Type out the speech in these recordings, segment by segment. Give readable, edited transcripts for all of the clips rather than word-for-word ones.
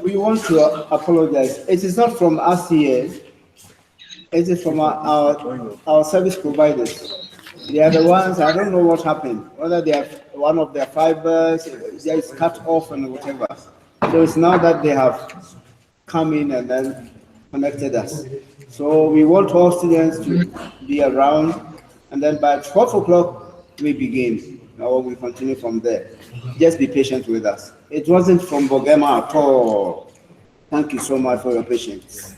We want to apologize. It is not from us here. It is from our service providers. They are the ones, I don't know what happened, whether they have one of their fibers, is cut off and whatever. So it's now that they have come in and then connected us. So we want all students to be around, and then by 12 o'clock we begin, or we continue from there. Just be patient with us. It wasn't from Bogema at all. Thank you so much for your patience.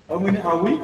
How many are we?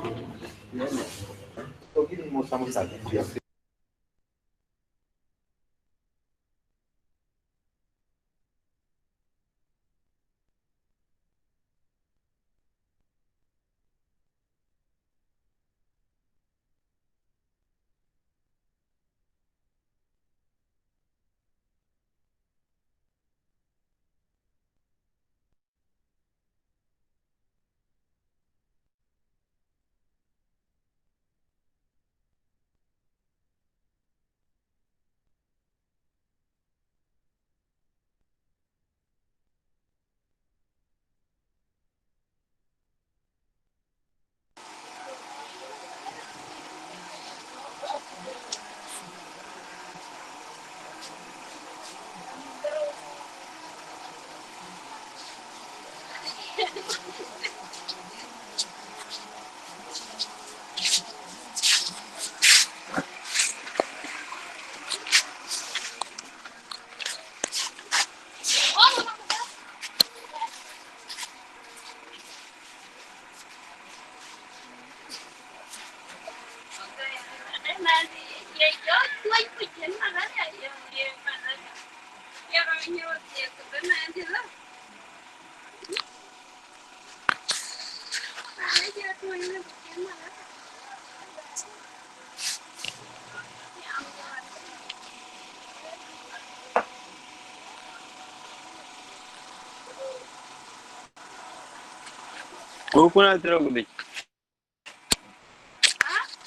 Hukuna Tirogudi.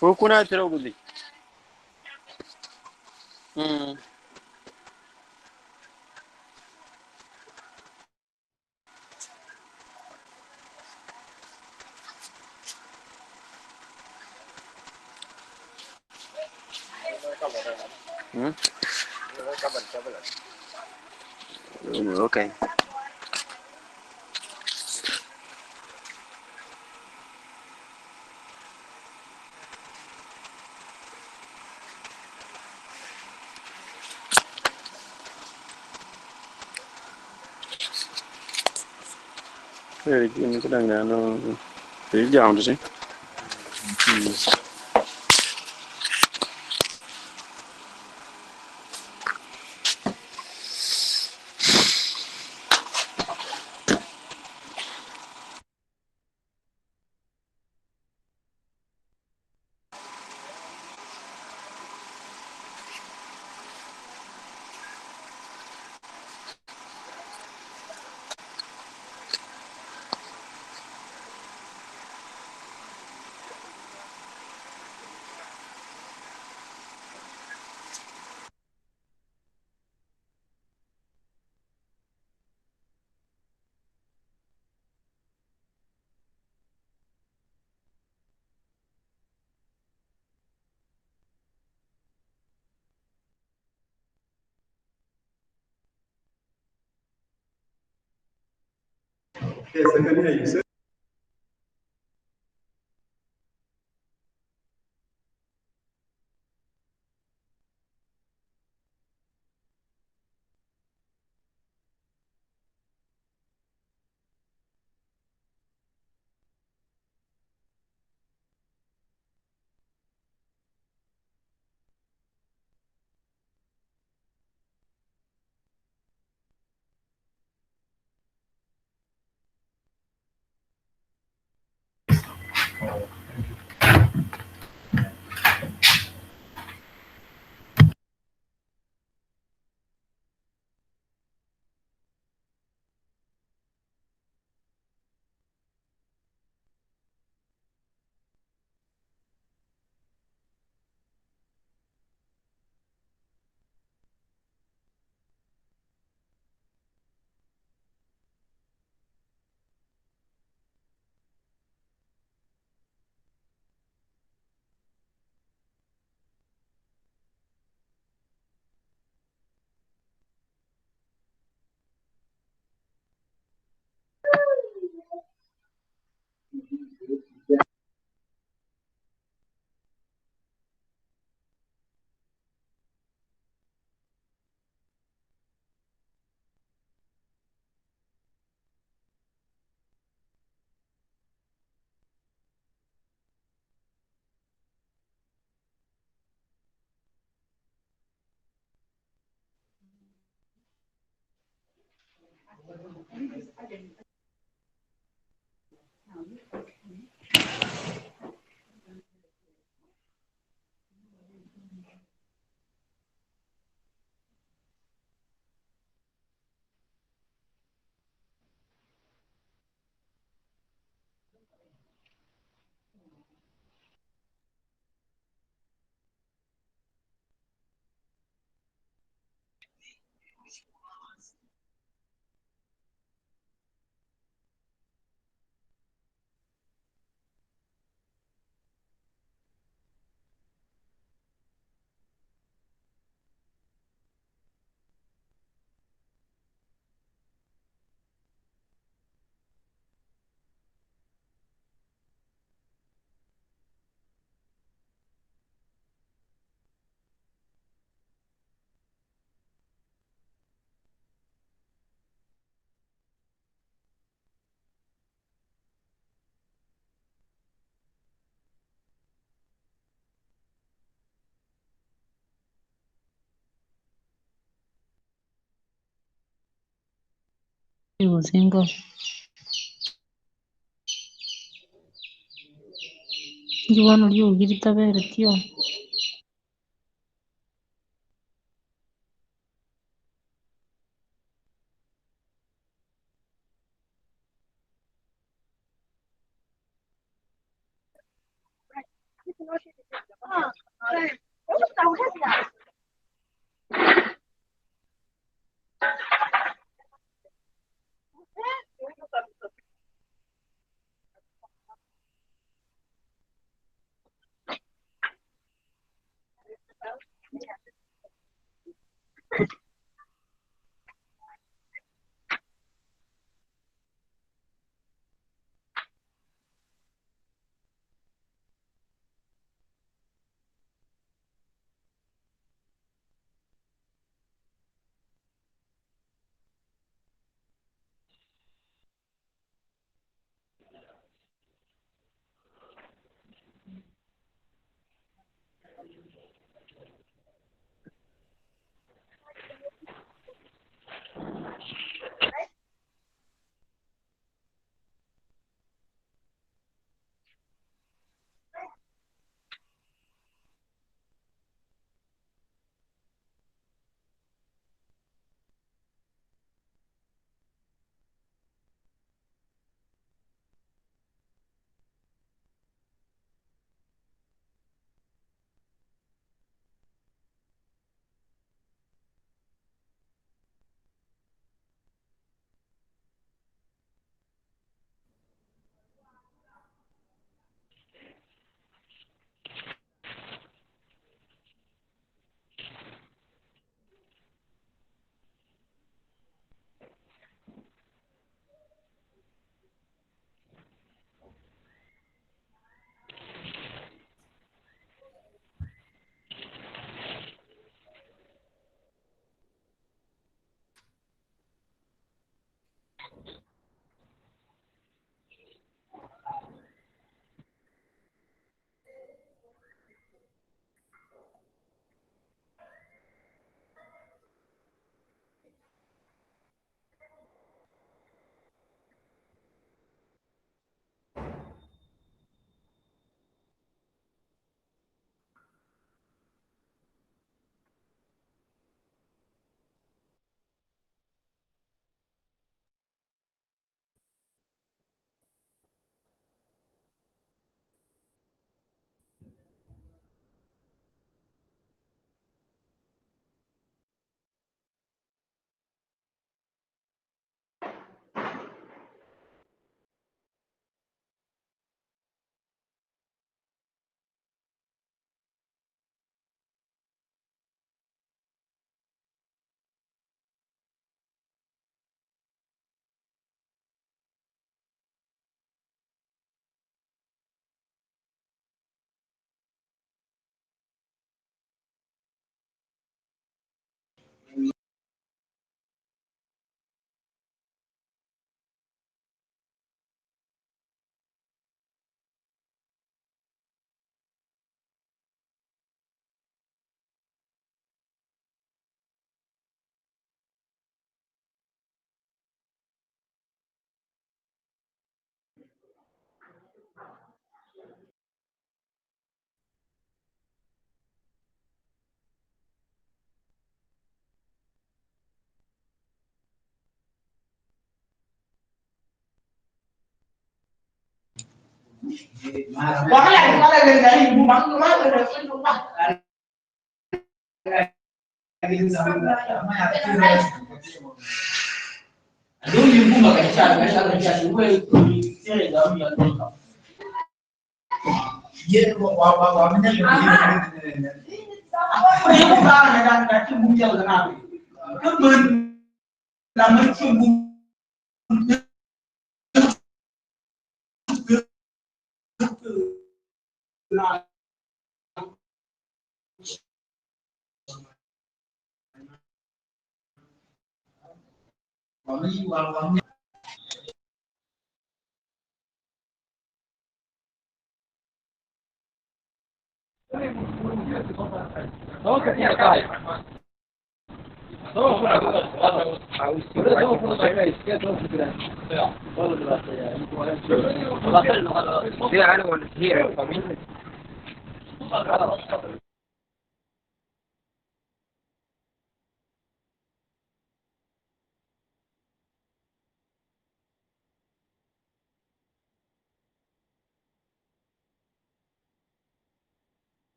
Hukuna Tirogudi. Hmm? Okay. Ini kadang ano, jadi jam tu sih. Yes, I can hear you. Sir. Uzingo. Njibona uri ugira itabere tiyo.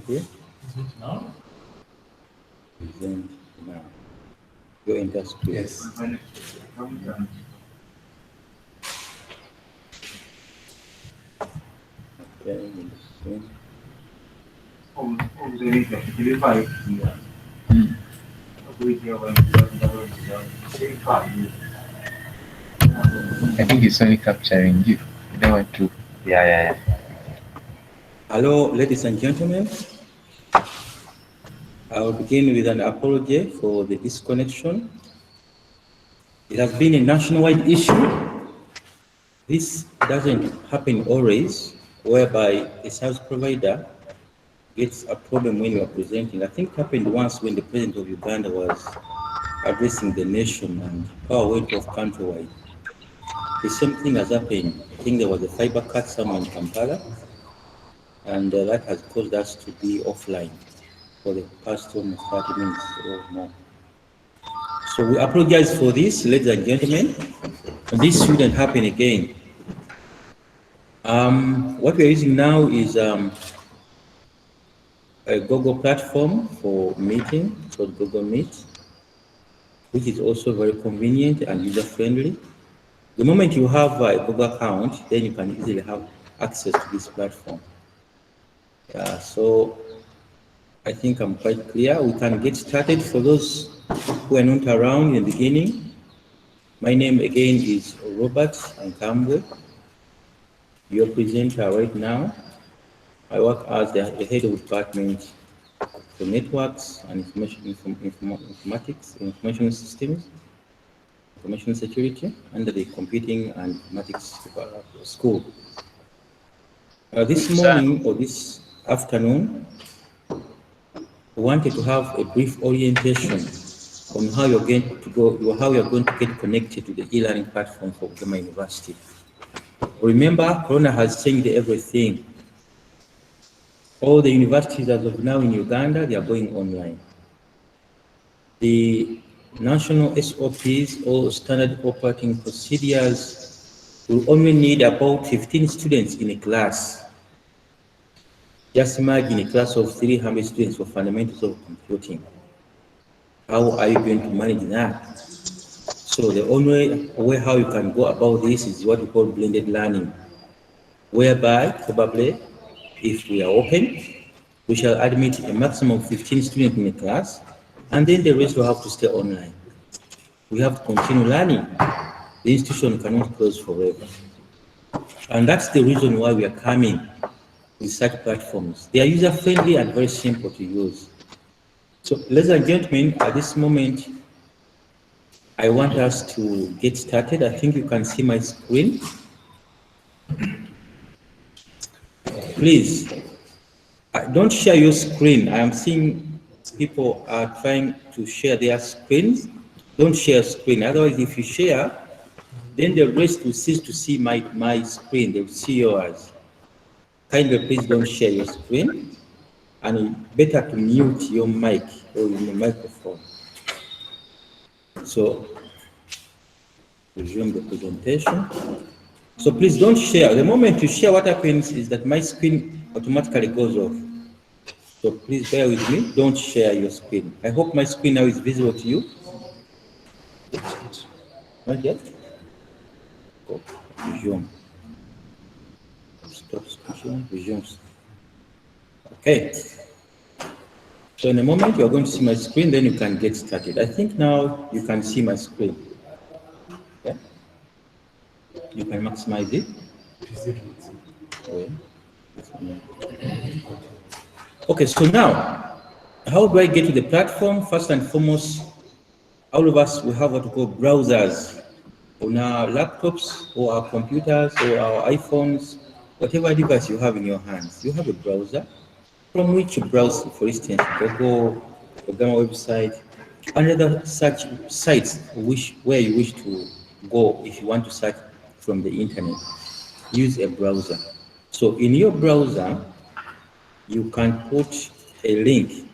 Here. Then now go enter screen. Yes. Okay. I think it's only capturing you. You don't want to. Yeah. Hello, ladies and gentlemen. I will begin with an apology for the disconnection. It has been a nationwide issue. This doesn't happen always, whereby a service provider gets a problem when you are presenting. I think it happened once when the president of Uganda was addressing the nation and power went off countrywide. The same thing has happened. I think there was a fiber cut somewhere in Kampala, and that has caused us to be offline for the past almost 30 minutes or more. So we apologize for this, ladies and gentlemen. This shouldn't happen again. What we're using now is a Google platform for meeting, called Google Meet, which is also very convenient and user-friendly. The moment you have a Google account, then you can easily have access to this platform. So I think I'm quite clear. We can get started. For those who are not around in the beginning, my name again is Robert Nkambwe, your presenter right now. I work as the head of department for networks and informatics, information systems, information security under the computing and informatics school. This morning or this afternoon, we wanted to have a brief orientation on how you're going to get connected to the e-learning platform for Uganda University. Remember, Corona has changed everything. All the universities as of now in Uganda, they are going online. The national SOPs or standard operating procedures will only need about 15 students in a class. Just imagine a class of 300 students for fundamentals of computing. How are you going to manage that? So the only way how you can go about this is what we call blended learning, whereby probably if we are open, we shall admit a maximum of 15 students in a class, and then the rest will have to stay online. We have to continue learning. The institution cannot close forever. And that's the reason why we are coming with such platforms. They are user-friendly and very simple to use. So, ladies and gentlemen, at this moment, I want us to get started. I think you can see my screen. Please, don't share your screen. I am seeing people are trying to share their screens. Don't share screen. Otherwise, if you share, then the rest will cease to see my screen. They will see yours. Kindly, please don't share your screen. And better to mute your mic or your microphone. So, resume the presentation. So please don't share. The moment you share, what happens is that my screen automatically goes off. So please bear with me. Don't share your screen. I hope my screen now is visible to you. Not yet? Go. Resume. Stop screen. Resume. Okay. So in a moment, you're going to see my screen, then you can get started. I think now you can see my screen. Okay. You can maximize it. Okay, so now, how do I get to the platform? First and foremost, all of us, we have what we call browsers on our laptops or our computers or our iPhones, whatever device you have in your hands. You have a browser from which you browse, for instance, Google, Ogama website, and other such sites where you wish to go if you want to search from the internet. Use a browser. So in your browser, you can put a link,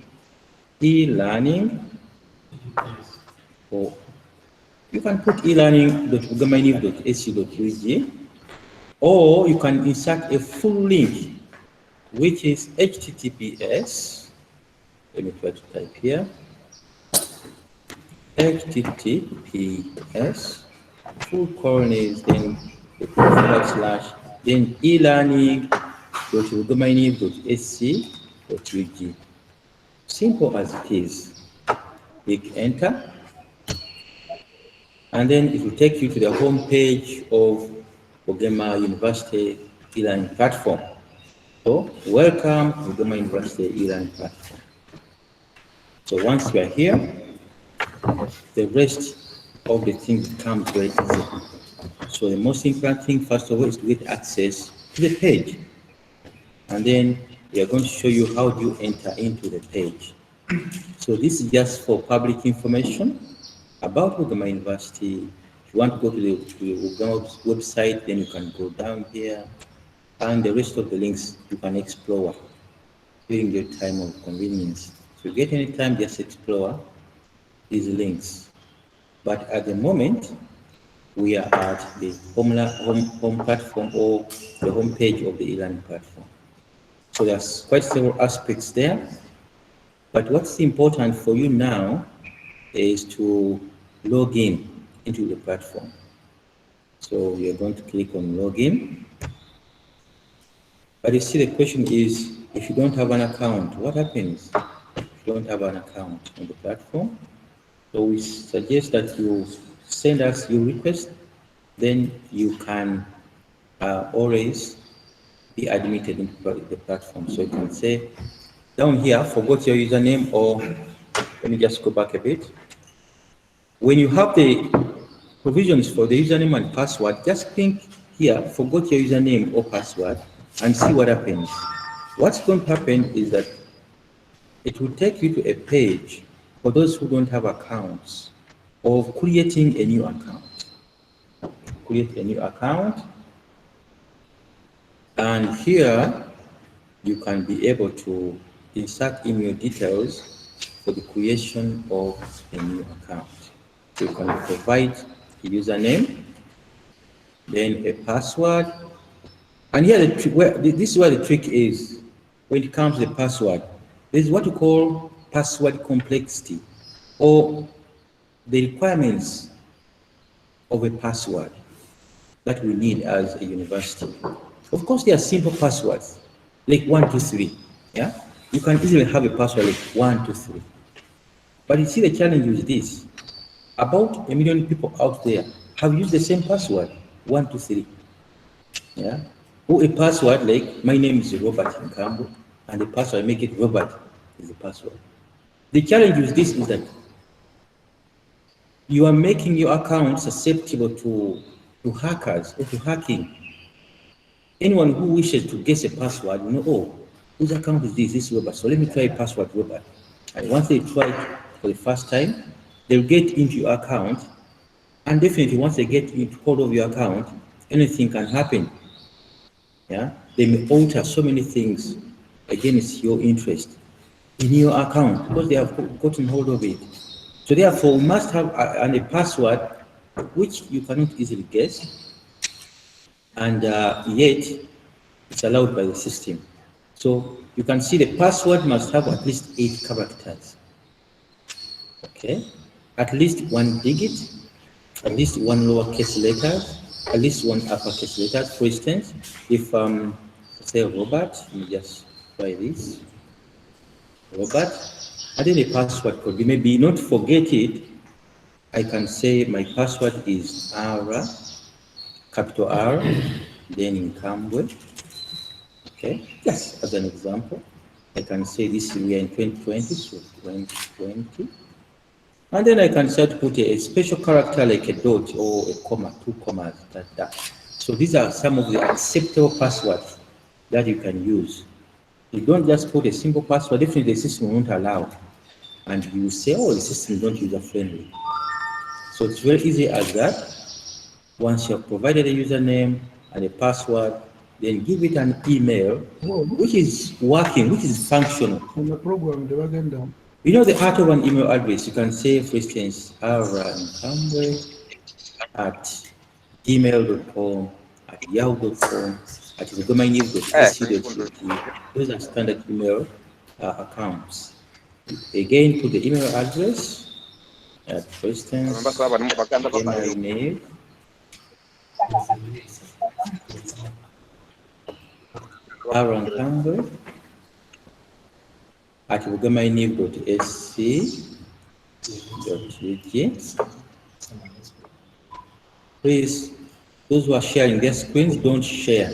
e-learning, or you can put e-learning.ugamaniv.ac.ug, or you can insert a full link, which is HTTPS. Let me try to type here. HTTPS, full colon is then the / then e-learning.ugamaniv.ac.ug. Simple as it is. Click enter, and then it will take you to the home page of Ogama University e-learning platform. So, welcome to Ogama University e-learning platform. So once you are here, the rest of the things becomes very easy. So the most important thing, first of all, is to get access to the page. And then we are going to show you how do you enter into the page. So this is just for public information about Ogama University. If you want to go to the Ogama website, then you can go down here, and the rest of the links you can explore during your time of convenience. So if you get any time, just explore these links. But at the moment, we are at the home platform or the home page of the e-learning platform. So there's quite several aspects there. But what's important for you now is to log in into the platform. So you're going to click on login. But you see, the question is, if you don't have an account, what happens if you don't have an account on the platform? So we suggest that you send us your request, then you can always be admitted into the platform. So you can say, down here, forgot your username, or let me just go back a bit. When you have the provisions for the username and password, just click here, forgot your username or password, and see what happens. What's going to happen is that it will take you to a page for those who don't have accounts of creating a new account. Create a new account, and here you can be able to insert in your details for the creation of a new account. So you can provide a username, then a password, and here this is where the trick is when it comes to the password. This is what we call password complexity, or the requirements of a password that we need as a university. Of course, there are simple passwords, like 123. Yeah, you can easily have a password like 123. But you see, the challenge is this: about 1 million people out there have used the same password, 123. Yeah, or a password like my name is Robert Nkambu, and the password make it Robert is the password. The challenge with this is that you are making your account susceptible to hackers or to hacking. Anyone who wishes to guess a password, you know, oh, whose account is this? This is Robert. So let me try password Robert. And once they try it for the first time, they'll get into your account, and definitely once they get into hold of your account, anything can happen. Yeah, they may alter so many things against your interest in your account because they have gotten hold of it. So therefore, we must have a password which you cannot easily guess, and yet it's allowed by the system. So you can see the password must have at least 8 characters. Okay, at least 1 digit, at least 1 lowercase letter, at least 1 uppercase letter. For instance, if say Robert, let me just try this. Robert, and then the password could be maybe not forget it. I can say my password is R, capital R, then in Cambwe. Okay, just as an example, I can say this we are in 2020, so 2020. And then I can start to put a special character like a dot or a comma, 2 commas, like that. So these are some of the acceptable passwords that you can use. You don't just put a simple password, definitely the system won't allow. And you will say, oh, the system is not user-friendly. So it's very easy as that. Once you have provided a username and a password, then give it an email, which is working, which is functional. On the program, they were getting down. You know the art of an email address. You can say, for instance, rncambre@gmail.com, at yahoo.com, at gomainiv.ac.uk. Those are standard email accounts. Again, put the email address. For instance, gomainiv. @gomainiv.ac.uk. Please, those who are sharing their screens, don't share.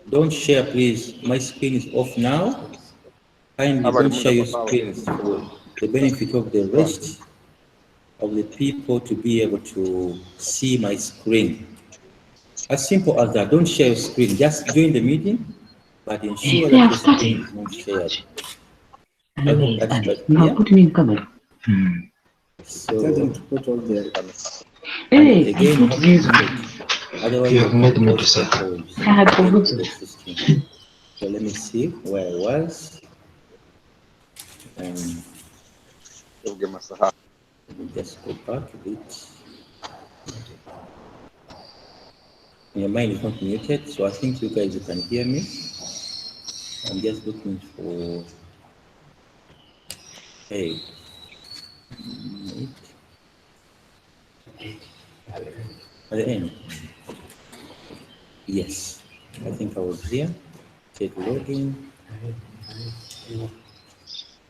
Don't share, please. My screen is off now. Kindly don't share your screens for the benefit of the rest of the people to be able to see my screen. As simple as that. Don't share your screen. Just join the meeting, but ensure that your screen is not shared. I hope that's clear. So, Tell them to put all the and again, otherwise You have made me to say. So let me see where I was. Let me just go back a bit. Your mind is not muted, so I think you guys can hear me. I'm just looking for at the end. Yes, I think I was here. Check login.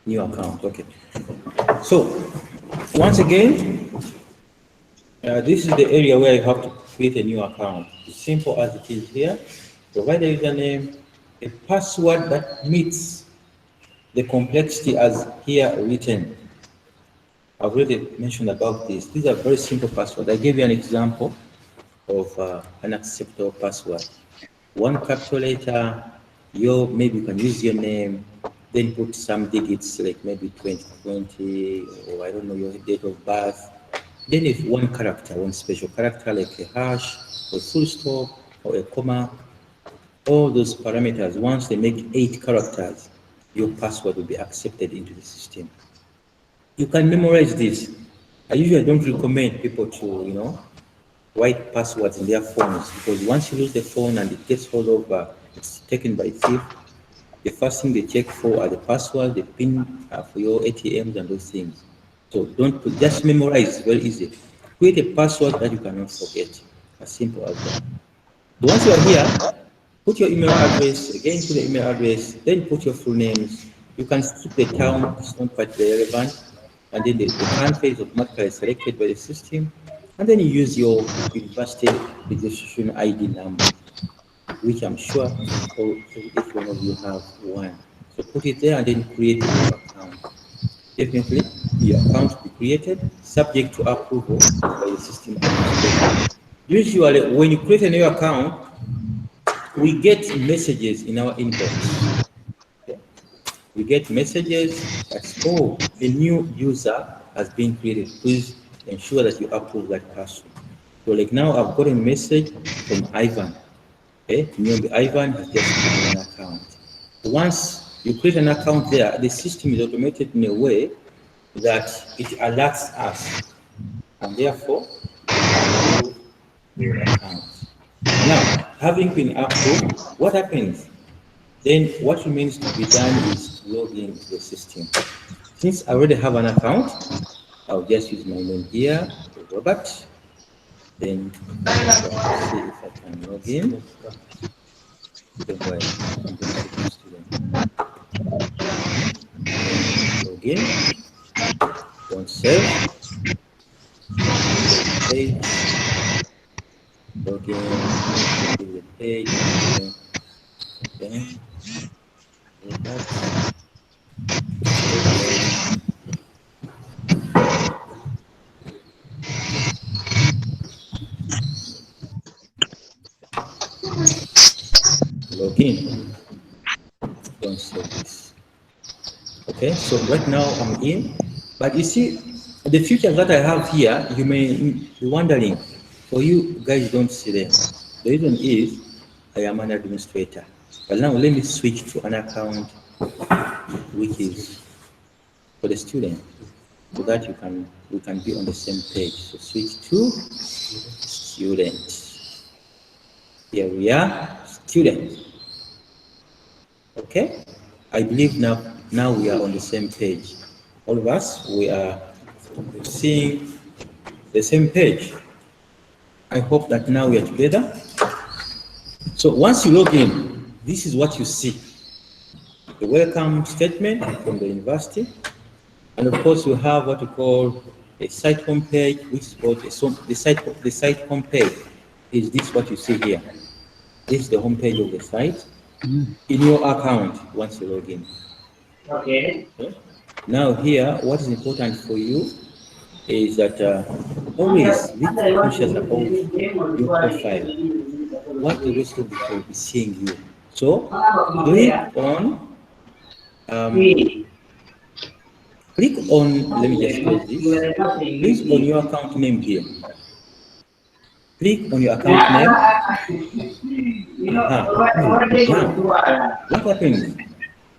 New account. Okay. So once again, this is the area where you have to create a new account. It's simple as it is here. Provide a username, a password that meets the complexity as here written. I've already mentioned about this. These are very simple passwords. I gave you an example of an acceptable password. 1 capital letter, maybe you can use your name, then put some digits like maybe 2020, or I don't know, your date of birth. Then if 1 character, 1 special character like a hash, or full stop, or a comma, all those parameters, once they make 8 characters, your password will be accepted into the system. You can memorize this. I usually don't recommend people to, write passwords in their phones, because once you lose the phone and it gets hold of, it's taken by thief, the first thing they check for are the password, the PIN for your ATMs and those things. So just memorize, very easy. Create a password that you cannot forget, as simple as that. But once you are here, put your email address, again put the email address, then put your full names. You can skip the town, it's not quite relevant. And then the country is automatically selected by the system. And then you use your university registration ID number, which I'm sure each one of you have one. So put it there and then create a new account. Definitely, your account to be created, subject to approval by the system administrator. Usually, when you create a new account, we get messages in our inbox. Okay? We get messages that, oh, a new user has been created. Please ensure that you approve that person. So like now I've got a message from Ivan. Okay, remember Ivan has just created an account. Once you create an account there, the system is automated in a way that it alerts us, and therefore approve your account. Now, having been approved, what happens? Then what remains to be done is to log into the system. Since I already have an account, I'll just use my name here, Robert. Then let's see if I can log in. Don't worry, I'm going to be a student. Log in. Don't save. Page. Log in. Give the page. Okay. Log in. Don't save this. Okay, so right now I'm in, but you see the features that I have here, you may be wondering, for you guys don't see them. The reason is I am an administrator. But now let me switch to an account which is for the student, so that we can be on the same page. So switch to student. Here we are, student. Okay, I believe now we are on the same page. All of us, we are seeing the same page. I hope that now we are together. So once you log in, this is what you see. The welcome statement from the university. And of course, you have what we call a site homepage, which is called the site homepage. Is this what you see here? This is the homepage of the site in your account once you log in. Okay. Now here, what is important for you is that always be conscious about your profile, what the rest of the people will be seeing you. So click on, let me just close this. Click on your account name here. Click on your account name. Now, what happens?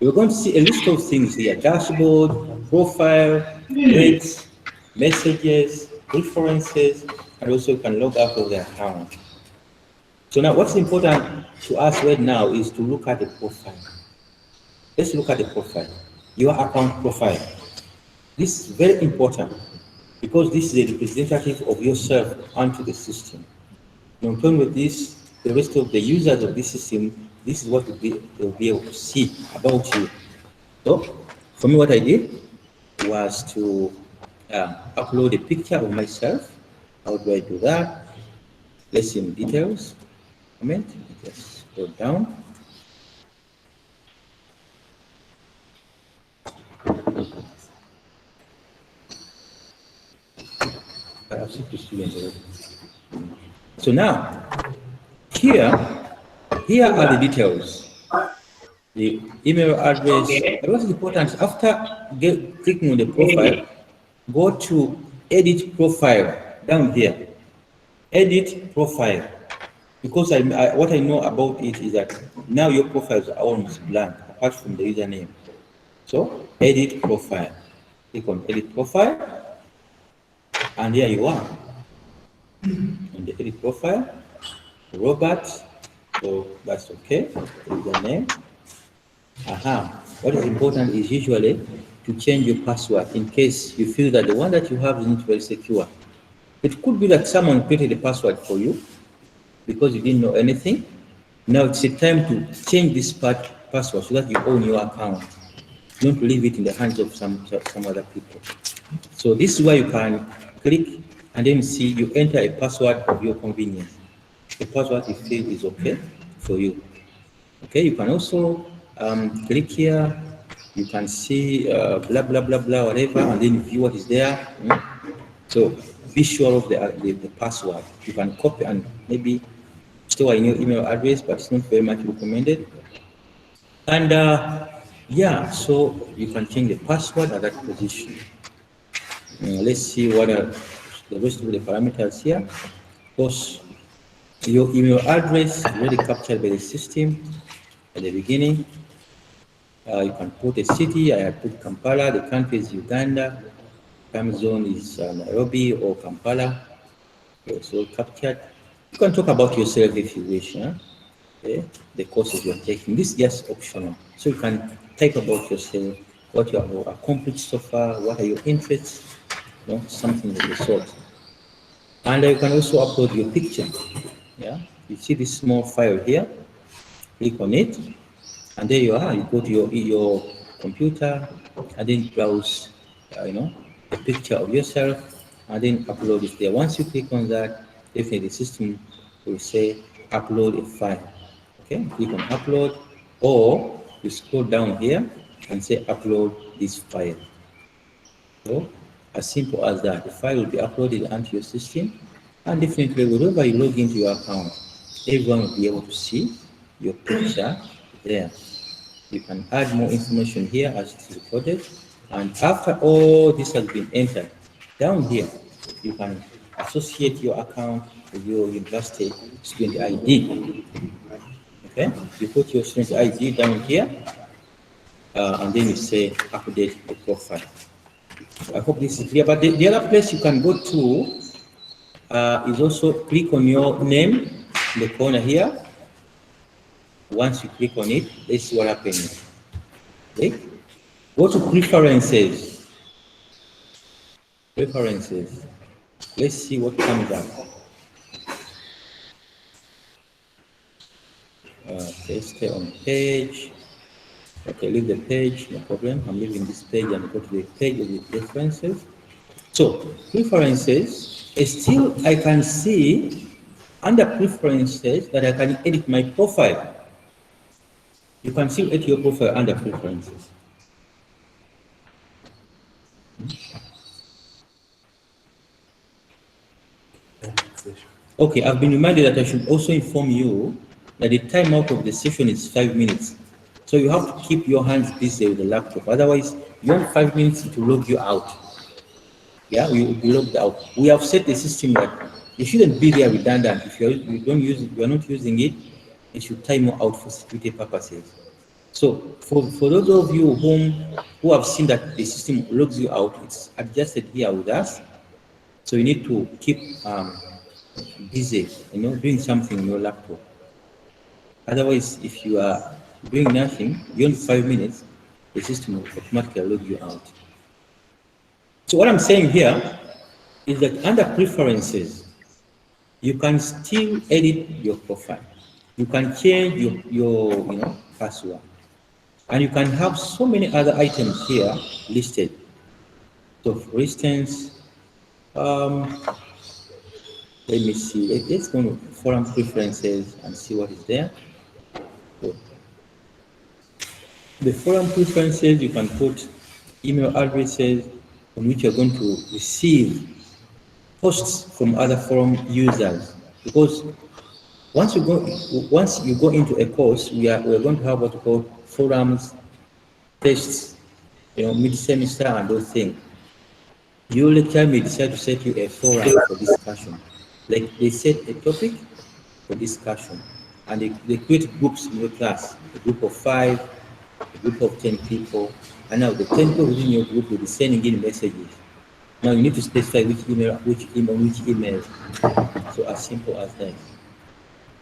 You're going to see a list of things here: dashboard, profile, rates, messages, preferences, and also you can log out of the account. So now what's important to us right now is to look at the profile. Let's look at the profile, your account profile. This is very important because this is a representative of yourself onto the system. Now, in terms with this, the rest of the users of this system, this is what they'll be able to see about you. So, for me, what I did was to upload a picture of myself. How do I do that? Let's see in details. Comment. Just go down. So now, here are the details. The email address. What is important? After clicking on the profile, go to edit profile down here. Edit profile. Because what I know about it is that now your profiles are almost blank, apart from the username. So edit profile. Click on edit profile. And here you are. On the edit profile, Robert. So that's okay. Your name. What is important is usually to change your password in case you feel that the one that you have is not very secure. It could be that someone created a password for you because you didn't know anything. Now it's a time to change this password so that you own your account. Don't leave it in the hands of some other people. So this is where you can click and then see you enter a password of your convenience. The password you feel is okay for you. Okay, you can also click here, You can see blah, blah, blah, blah, whatever, and then view what is there. So be sure of the password. You can copy and maybe store in your email address, but it's not very much recommended. And yeah, so you can change the password at that position. Let's see what are the rest of the parameters here. Of course, your email address is already captured by the system at the beginning. You can put a city. I have put Kampala. The country is Uganda. Time zone is Nairobi or Kampala. So captured. You can talk about yourself if you wish. Okay? The courses you're taking. This is just optional. So you can type about yourself, what you have accomplished so far, what are your interests, something of the sort. And you can also upload your picture. Yeah, you see this small file here. Click on it, and there you are. You go to your computer, and then browse, a picture of yourself, and then upload it there. Once you click on that, definitely the system will say upload a file. Okay, click on upload, or you scroll down here and say upload this file. So as simple as that, the file will be uploaded onto your system, and definitely whenever you log into your account, everyone will be able to see your picture there. You can add more information here as it is recorded, and after all this has been entered, down here you can associate your account with your university student ID. Okay, you put your student ID down here, and then you say update the profile. I hope this is clear. But the other place you can go to is also click on your name in the corner here. Once you click on it, let's see what happens. Okay, go to preferences. Preferences. Let's see what comes up. Okay, stay on page. Okay, leave the page, no problem. I'm leaving this page and go to the page of the preferences. So, preferences, still I can see under preferences that I can edit my profile. You can still edit your profile under preferences. Okay, I've been reminded that I should also inform you that the timeout of the session is 5 minutes. So you have to keep your hands busy with the laptop. Otherwise, beyond 5 minutes, it will log you out. Yeah, you will be logged out. We have set the system that you shouldn't be there redundant. If you are not using it, it should time you out for security purposes. So for those of you who have seen that the system logs you out, it's adjusted here with us. So you need to keep busy, doing something on your laptop. Otherwise, if you are doing nothing beyond 5 minutes, the system will automatically log you out. So what I'm saying here is that under preferences, you can still edit your profile. You can change your password, and you can have so many other items here listed. So, for instance, let me see. Let's go to forum preferences and see what is there. So, the forum preferences, you can put email addresses on which you're going to receive posts from other forum users. Because once you go into a course, we're going to have what we call forums, tests, mid-semester and those things. You lecturer may decide to set you a forum for discussion. Like they set a topic for discussion, and they create groups in your class, a group of 5, a group of 10 people, and now the 10 people within your group will be sending in messages. Now you need to specify which email. So as simple as that.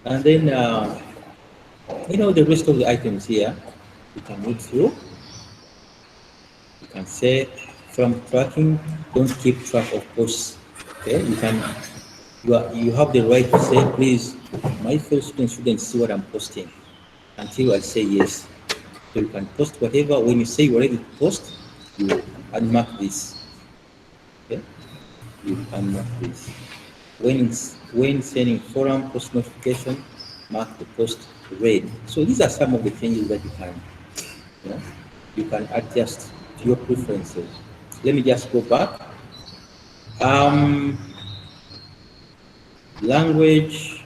And then, the rest of the items here, you can read through. You can say, from tracking, don't keep track of posts. Okay, you have the right to say, please, my fellow students see what I'm posting until I say yes. So you can post whatever. When you say you're ready to post, you unmark this. Okay, you unmark this. When sending forum post notification, mark the post red. So these are some of the changes that you you can adjust to your preferences. Let me just go back. Language,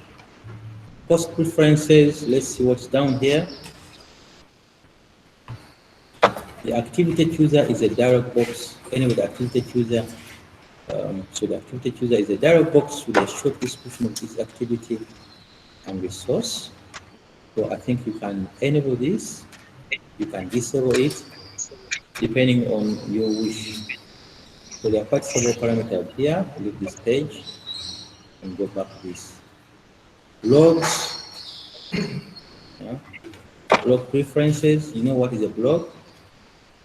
course preferences, let's see what's down here. The activity chooser is a dialog box. Anyway, the activity chooser, so the activity chooser is a dialog box with a short description of this activity and resource. So I think you can enable this, you can disable it, depending on your wish. So there are quite several parameters here. Leave this page and go back to this. Blogs, yeah. Blog preferences. You know what is a blog?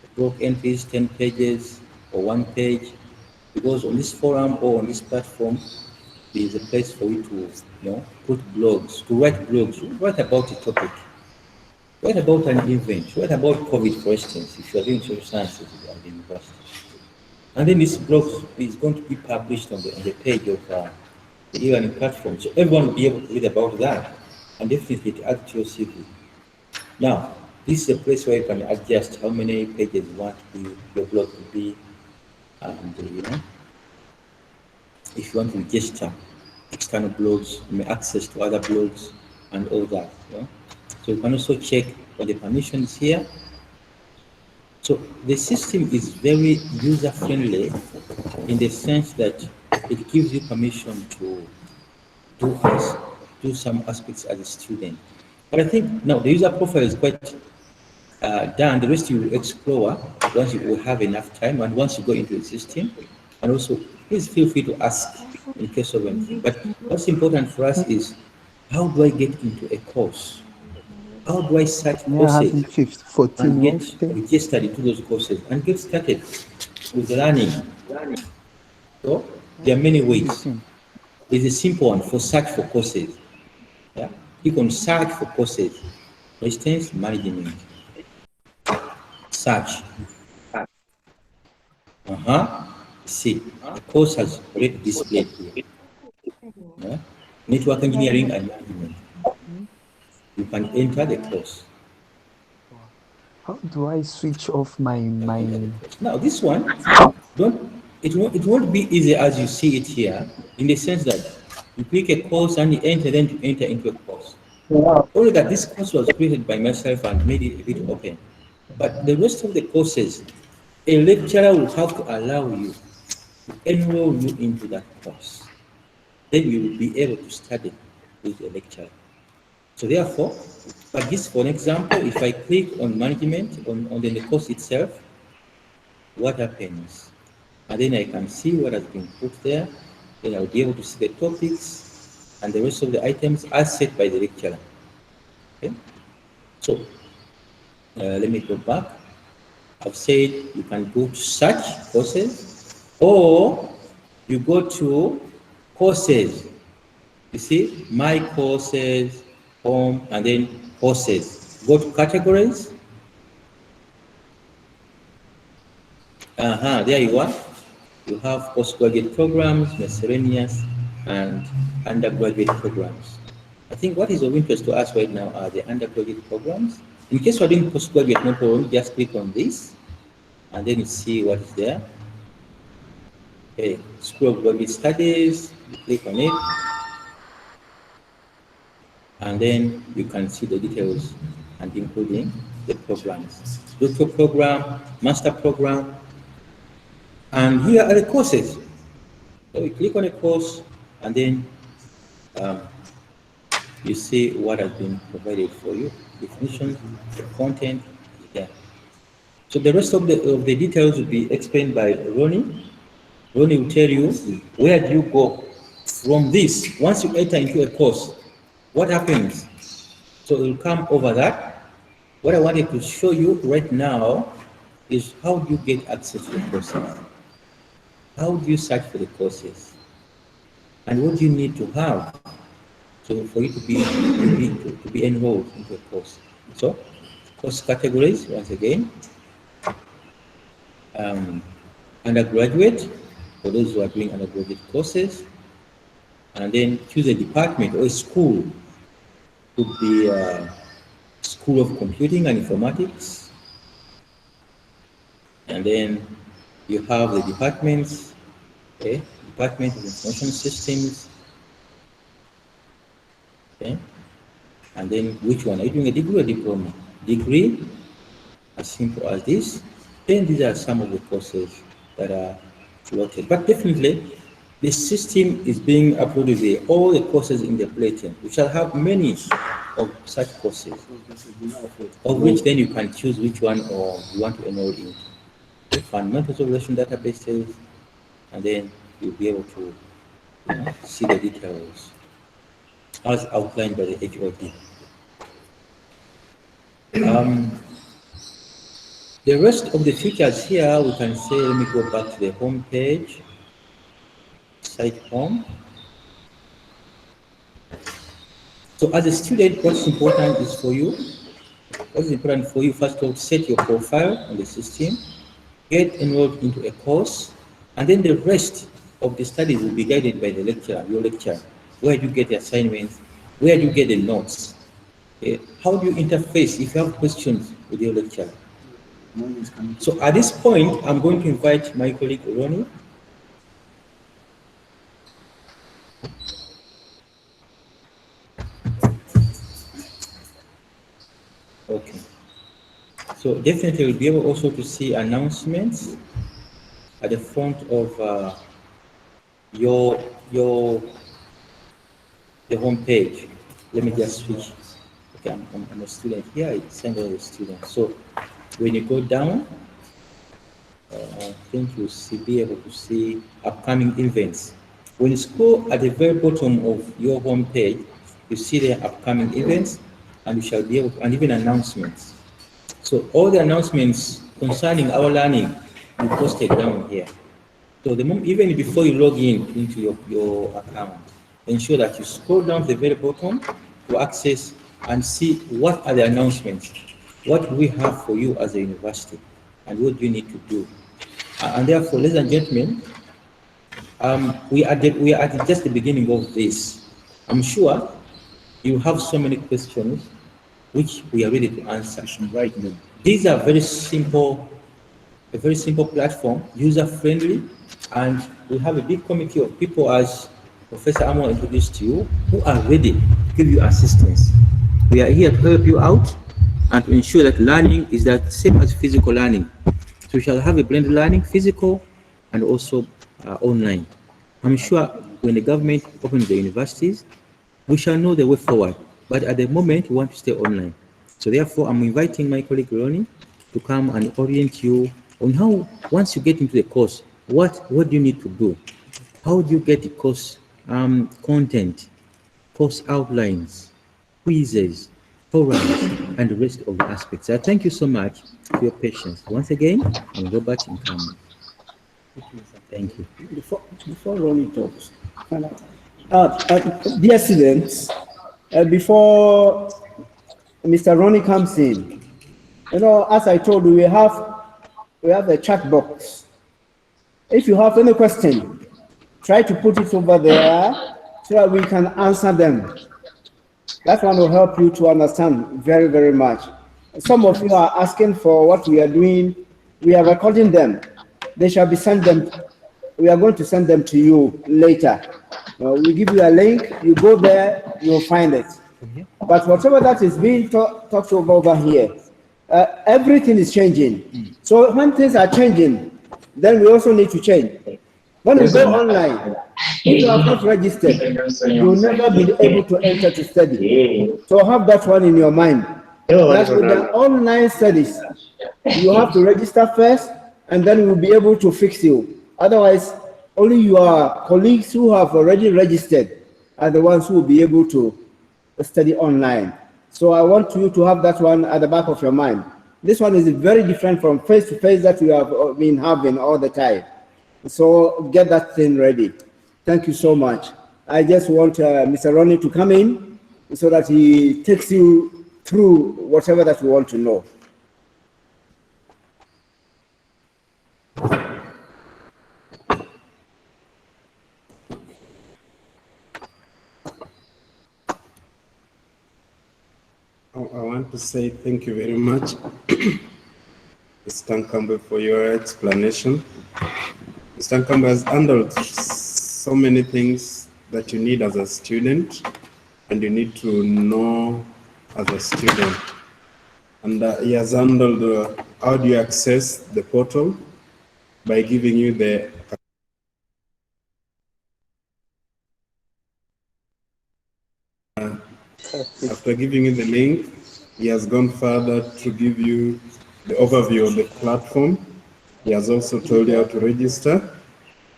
A blog entry is 10 pages or 1 page. Because on this forum or on this platform, there is a place for you to, put blogs, to write blogs, write about a topic, write about an event, write about COVID, for instance, if you are doing social sciences at the university. And then this blog is going to be published on the page of the e-learning platform, so everyone will be able to read about that, and definitely to add to your CV. Now, this is a place where you can adjust how many pages you want your blog to be, and if you want to register external blogs, you may access to other blogs and all that. So you can also check for the permissions here. So the system is very user-friendly in the sense that it gives you permission to do some aspects as a student. But I think now the user profile is quite done. The rest you will explore once you will have enough time and once you go into the system. And also, please feel free to ask in case of anything. But what's important for us is, how do I get into a course? How do I search courses and get registered into those courses and get started with learning? So there are many ways. There's a simple one for search for courses. Yeah, you can search for courses. For instance, management. Search. See, the course has already displayed here. Yeah? Network engineering and management. You can enter the course. How do I switch off my Now this one, it won't be easy as you see it here, in the sense that you click a course and you enter, then to enter into a course. Only that this course was created by myself and made it a bit open. But the rest of the courses, a lecturer will have to allow you to enroll you into that course. Then you will be able to study with a lecturer. So therefore, but this, for an example, if I click on management on the course itself, what happens? And then I can see what has been put there. Then I'll be able to see the topics and the rest of the items as set by the lecturer. Okay? So let me go back. I've said you can go to search courses, or you go to courses. You see, my courses, home, and then courses. Go to categories. There you are. You have postgraduate programs, miscellaneous, and undergraduate programs. I think what is of interest to us right now are the undergraduate programs. In case you're doing postgraduate, no problem, just click on this, and then you see what is there. Okay, School of Graduate Studies, you click on it, and then you can see the details, and including the programs. Doctoral program, master program, and here are the courses. So you click on a course, and then you see what has been provided for you, definitions, the content is there. So the rest of the details will be explained by Ronnie. Ronnie will tell you where do you go from this. Once you enter into a course, what happens? So it will come over that. What I wanted to show you right now is how do you get access to the courses? How do you search for the courses? And what do you need to have so for you to be enrolled into a course? So, course categories, once again. Undergraduate, for those who are doing undergraduate courses. And then choose a department or a school. Could be School of Computing and Informatics, and then you have the departments, okay, Department of Information Systems, okay, and then which one? Are you doing a degree or diploma? Degree, as simple as this. Then these are some of the courses that are plotted. But definitely, the system is being uploaded there. All the courses in the bulletin. We shall have many of such courses, of which then you can choose which one or you want to enroll in. The fundamentals of relation databases, and then you'll be able to see the details as outlined by the HOD. The rest of the features here, we can say, let me go back to the home page, site home. So as a student, what's important is for you, first of all, to set your profile on the system, get enrolled into a course, and then the rest of the studies will be guided by the lecturer, your lecturer. Where do you get the assignments? Where do you get the notes? How do you interface if you have questions with your lecturer? So at this point, I'm going to invite my colleague Ronnie. Okay. So definitely we'll be able also to see announcements at the front of the home page. Let me just switch. Okay, I'm a student here. I send all the students. So when you go down, I think you'll be able to see upcoming events. When you scroll at the very bottom of your home page, you see the upcoming events, and you shall be able to, and even announcements. So all the announcements concerning our learning we posted down here. So the moment, even before you log in into your account, ensure that you scroll down to the very bottom to access and see what are the announcements, what we have for you as a university, and what you need to do. And therefore, ladies and gentlemen, we are at just the beginning of this. I'm sure you have so many questions which we are ready to answer right now. These are very simple, a very simple platform, user-friendly, and we have a big committee of people, as Professor Amo introduced to you, who are ready to give you assistance. We are here to help you out and to ensure that learning is the same as physical learning. So we shall have a blended learning, physical and also online. I'm sure when the government opens the universities, we shall know the way forward. But at the moment, we want to stay online. So therefore, I'm inviting my colleague Ronnie to come and orient you on how, once you get into the course, what do you need to do? How do you get the course content, course outlines, quizzes, forums, and the rest of the aspects. I thank you so much for your patience. Once again, I'm Robert Nkama. Thank you. Before Ronnie talks, dear students, before Mr. Ronnie comes in, you know, as I told you, we have a chat box. If you have any question, try to put it over there so that we can answer them. That one will help you to understand very, very much. Some of you are asking for what we are doing. We are recording them. They shall be sent them. We are going to send them to you later. We give you a link. You go there, you'll find it. But whatever that is being talked over here, everything is changing. So when things are changing, then we also need to change. When you go online, if you have not registered, you will never be able to enter to study. So have that one in your mind. That with the online studies, you have to register first, and then we'll be able to fix you. Otherwise, only your colleagues who have already registered are the ones who will be able to study online. So I want you to have that one at the back of your mind. This one is very different from face-to-face that we have been having all the time. So get that thing ready. Thank you so much. I just want Mr. Ronnie to come in so that he takes you through whatever that you want to know. I want to say thank you very much. Mr. Nkambe, for your explanation. Mr. Nkambe has handled so many things that you need as a student and you need to know as a student. And he has handled how do you access the portal by giving you the after giving you the link, he has gone further to give you the overview of the platform. He has also told you how to register,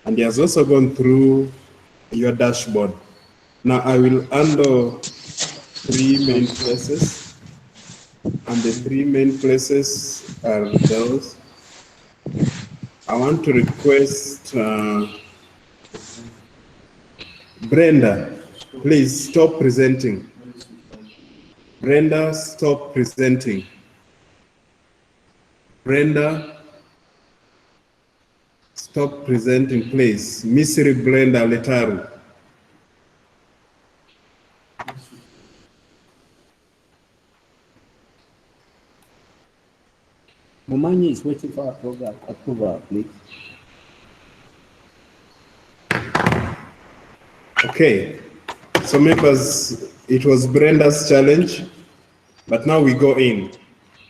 and he has also gone through your dashboard. Now I will handle 3 main places, and the 3 main places are those. I want to request Brenda, please stop presenting. Brenda, stop presenting. Brenda, stop presenting, please. Misiri Brenda Letaru. Momanyi is waiting for approval, please. Okay, so members, it was Brenda's challenge, but now we go in.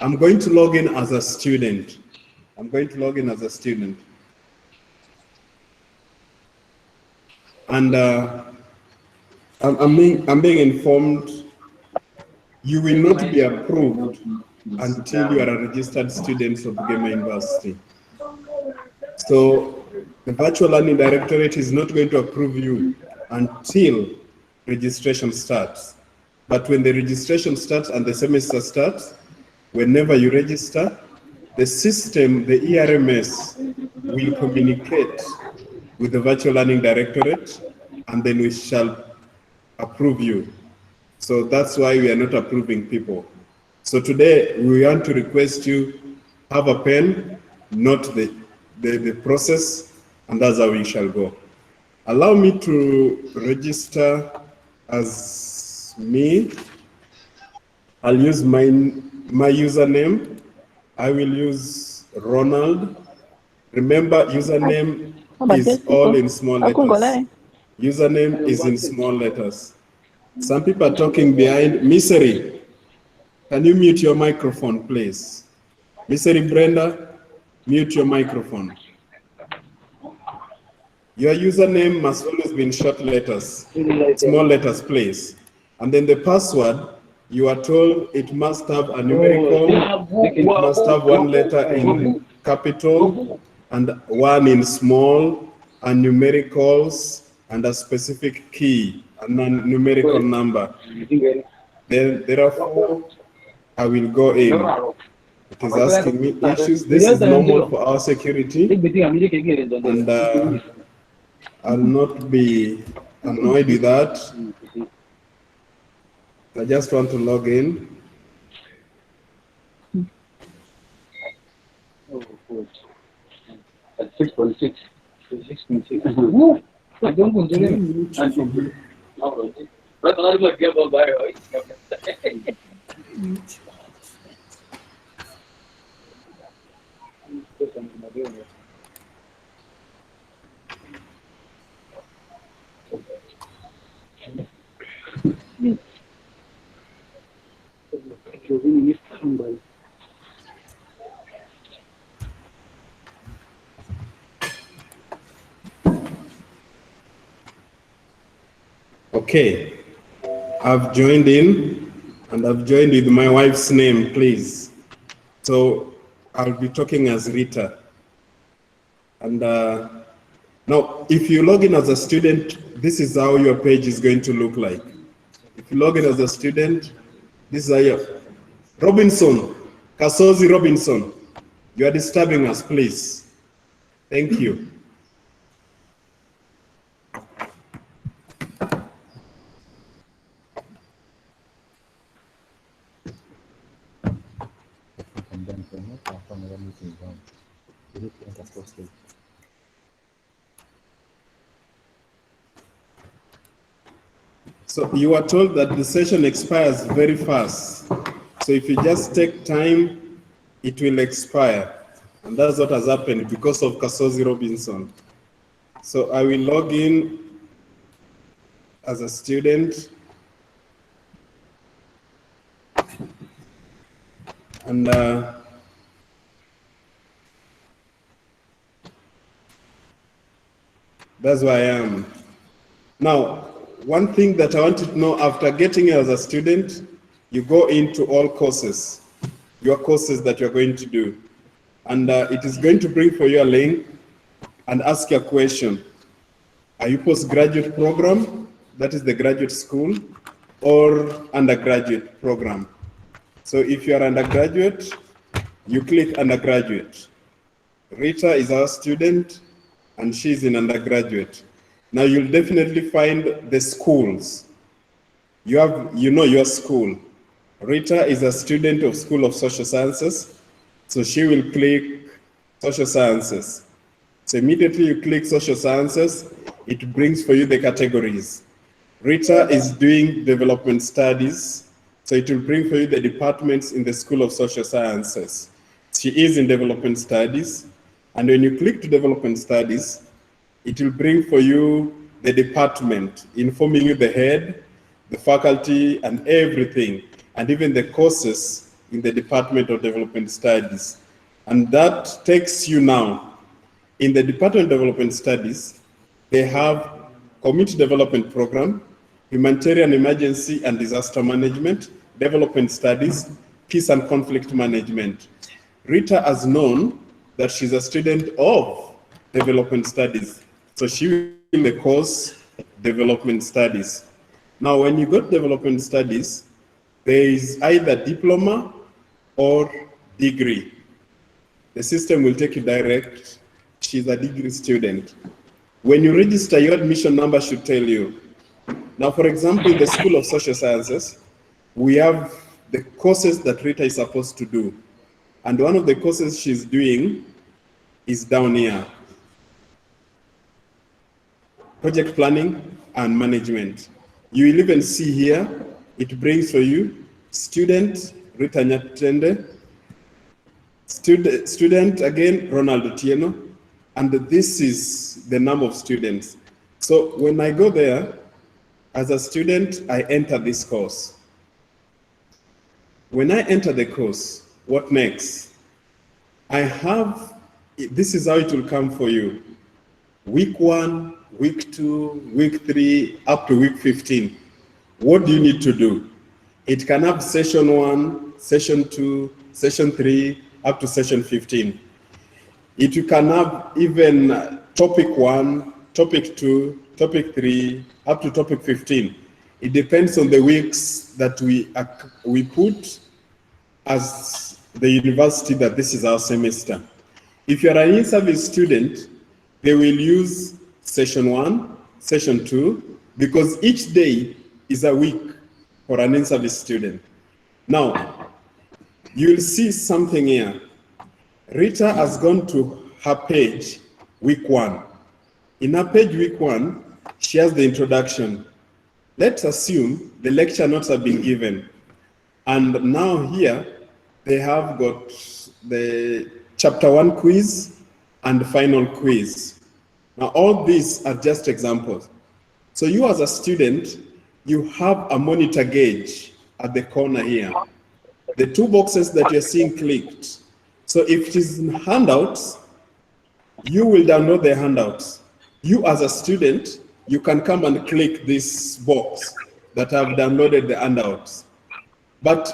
I'm going to log in as a student. I'm going to log in as a student. And I'm being informed you will not be approved until you are a registered student of Bugema University. So the Virtual Learning Directorate is not going to approve you until registration starts. But when the registration starts and the semester starts, whenever you register, the system, the ERMS, will communicate with the Virtual Learning Directorate, and then we shall approve you. So that's why we are not approving people. So today we want to request you have a pen, note the process, and that's how we shall go. Allow me to register as me. I'll use my username. I will use Ronald. Remember, username is all in small letters. Username is in small letters. Some people are talking behind. Misery, can you mute your microphone, please? Misery Brenda, mute your microphone. Your username must always be in short letters, small letters, please. And then the password, you are told it must have a numerical, it must have 1 letter in capital and 1 in small, and numericals, and a specific key, a non-numerical number. Then there are 4, I will go in. It is asking me issues. This is normal for our security, and I'll not be annoyed with that. I just want to log in. At 6.6. 6.6. I don't continue. Okay, I've joined in, and I've joined with my wife's name, please. So I'll be talking as Rita. And now, if you log in as a student, this is how your page is going to look like. If you log in as a student, this is how your Robinson, Kasozi Robinson, you are disturbing us, please. Thank you. So you are told that the session expires very fast. So if you just take time, it will expire. And that's what has happened because of Kasozi Robinson. So I will log in as a student. And that's where I am. Now, one thing that I want you to know, after getting here as a student, you go into all courses, your courses that you're going to do. And it is going to bring for you a link and ask you a question. Are you postgraduate program, that is the graduate school, or undergraduate program? So if you are undergraduate, you click undergraduate. Rita is our student, and she's in undergraduate. Now you'll definitely find the schools. You know your school. Rita is a student of School of Social Sciences, so she will click Social Sciences. So immediately you click Social Sciences, it brings for you the categories. Rita is doing Development Studies, so it will bring for you the departments in the School of Social Sciences. She is in Development Studies, and when you click to Development Studies, it will bring for you the department, informing you the head, the faculty, and everything, and even the courses in the Department of Development Studies. And that takes you now, in the Department of Development Studies, they have Community Development Program, Humanitarian Emergency and Disaster Management, Development Studies, Peace and Conflict Management. Rita has known that she's a student of Development Studies, so she will in the course Development Studies. Now, when you go to Development Studies, there is either diploma or degree. The system will take you direct. She's a degree student. When you register, your admission number should tell you. Now, for example, in the School of Social Sciences, we have the courses that Rita is supposed to do. And one of the courses she's doing is down here. Project Planning and Management. You will even see here, it brings for you student Rita Nyatende, student again, Ronald Otieno, and this is the number of students. So when I go there, as a student, I enter this course. When I enter the course, what next? I have, this is how it will come for you. Week 1, week 2, week 3, up to week 15. What do you need to do? It can have session 1, session 2, session 3, up to session 15. It can have even topic 1, topic 2, topic 3, up to topic 15. It depends on the weeks that we put as the university that this is our semester. If you're an in-service student, they will use session 1, session 2, because each day is a week for an in-service student. Now, you'll see something here. Rita has gone to her page, week 1. In her page, week 1, she has the introduction. Let's assume the lecture notes have been given. And now here, they have got the chapter 1 quiz and the final quiz. Now, all these are just examples. So you as a student, you have a monitor gauge at the corner here. The 2 boxes that you're seeing clicked. So if it is in handouts, you will download the handouts. You as a student, you can come and click this box that I've downloaded the handouts. But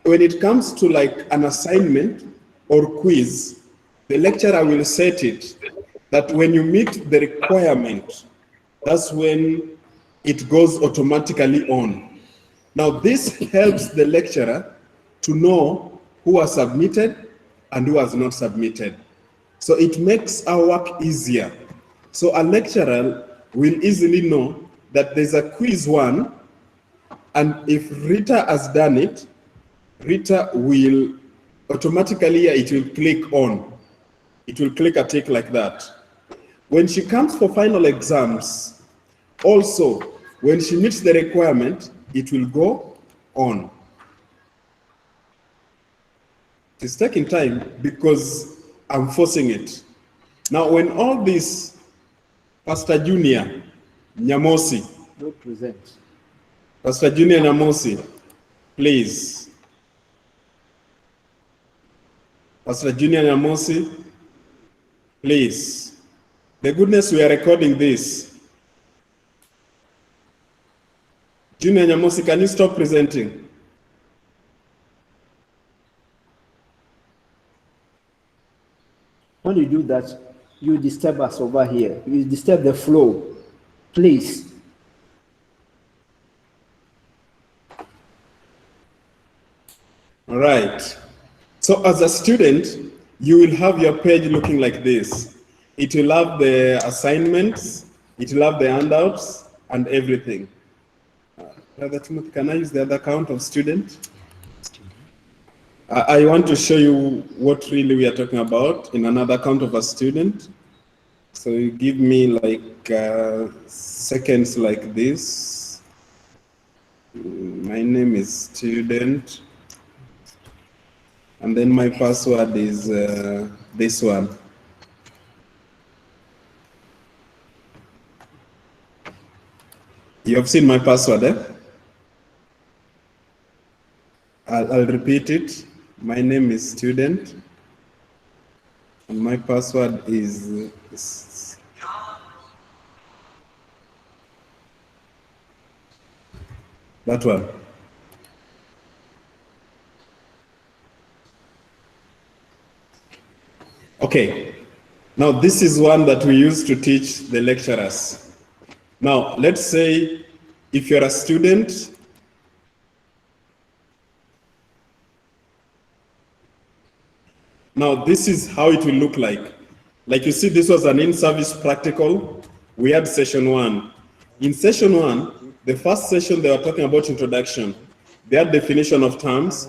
when it comes to like an assignment or quiz, the lecturer will set it that when you meet the requirement, that's when it goes automatically on. Now this helps the lecturer to know who has submitted and who has not submitted. So it makes our work easier. So a lecturer will easily know that there's a quiz 1, and if Rita has done it, Rita will automatically, it will click on. It will click a tick like that. When she comes for final exams, also, when she meets the requirement, it will go on. It's taking time because I'm forcing it. Now, when all this, Pastor Junior Nyamosi, Don't present. Pastor Junior Nyamosi, please. Pastor Junior Nyamosi, please. The goodness, we are recording this. Junior Nyamosi, can you stop presenting? When you do that, you disturb us over here. You disturb the flow. Please. All right. So as a student, you will have your page looking like this. It will have the assignments, it will have the handouts, and everything. Brother Timothy, can I use the other account of student? I want to show you what really we are talking about in another account of a student. So you give me like seconds like this. My name is student. And then my password is this one. You have seen my password, eh? I'll repeat it. My name is student. And my password is that one. Okay, now this is one that we use to teach the lecturers. Now, let's say if you're a student, now this is how it will look like. Like you see, this was an in-service practical. We had session 1. In session 1, the first session they were talking about introduction. They had definition of terms,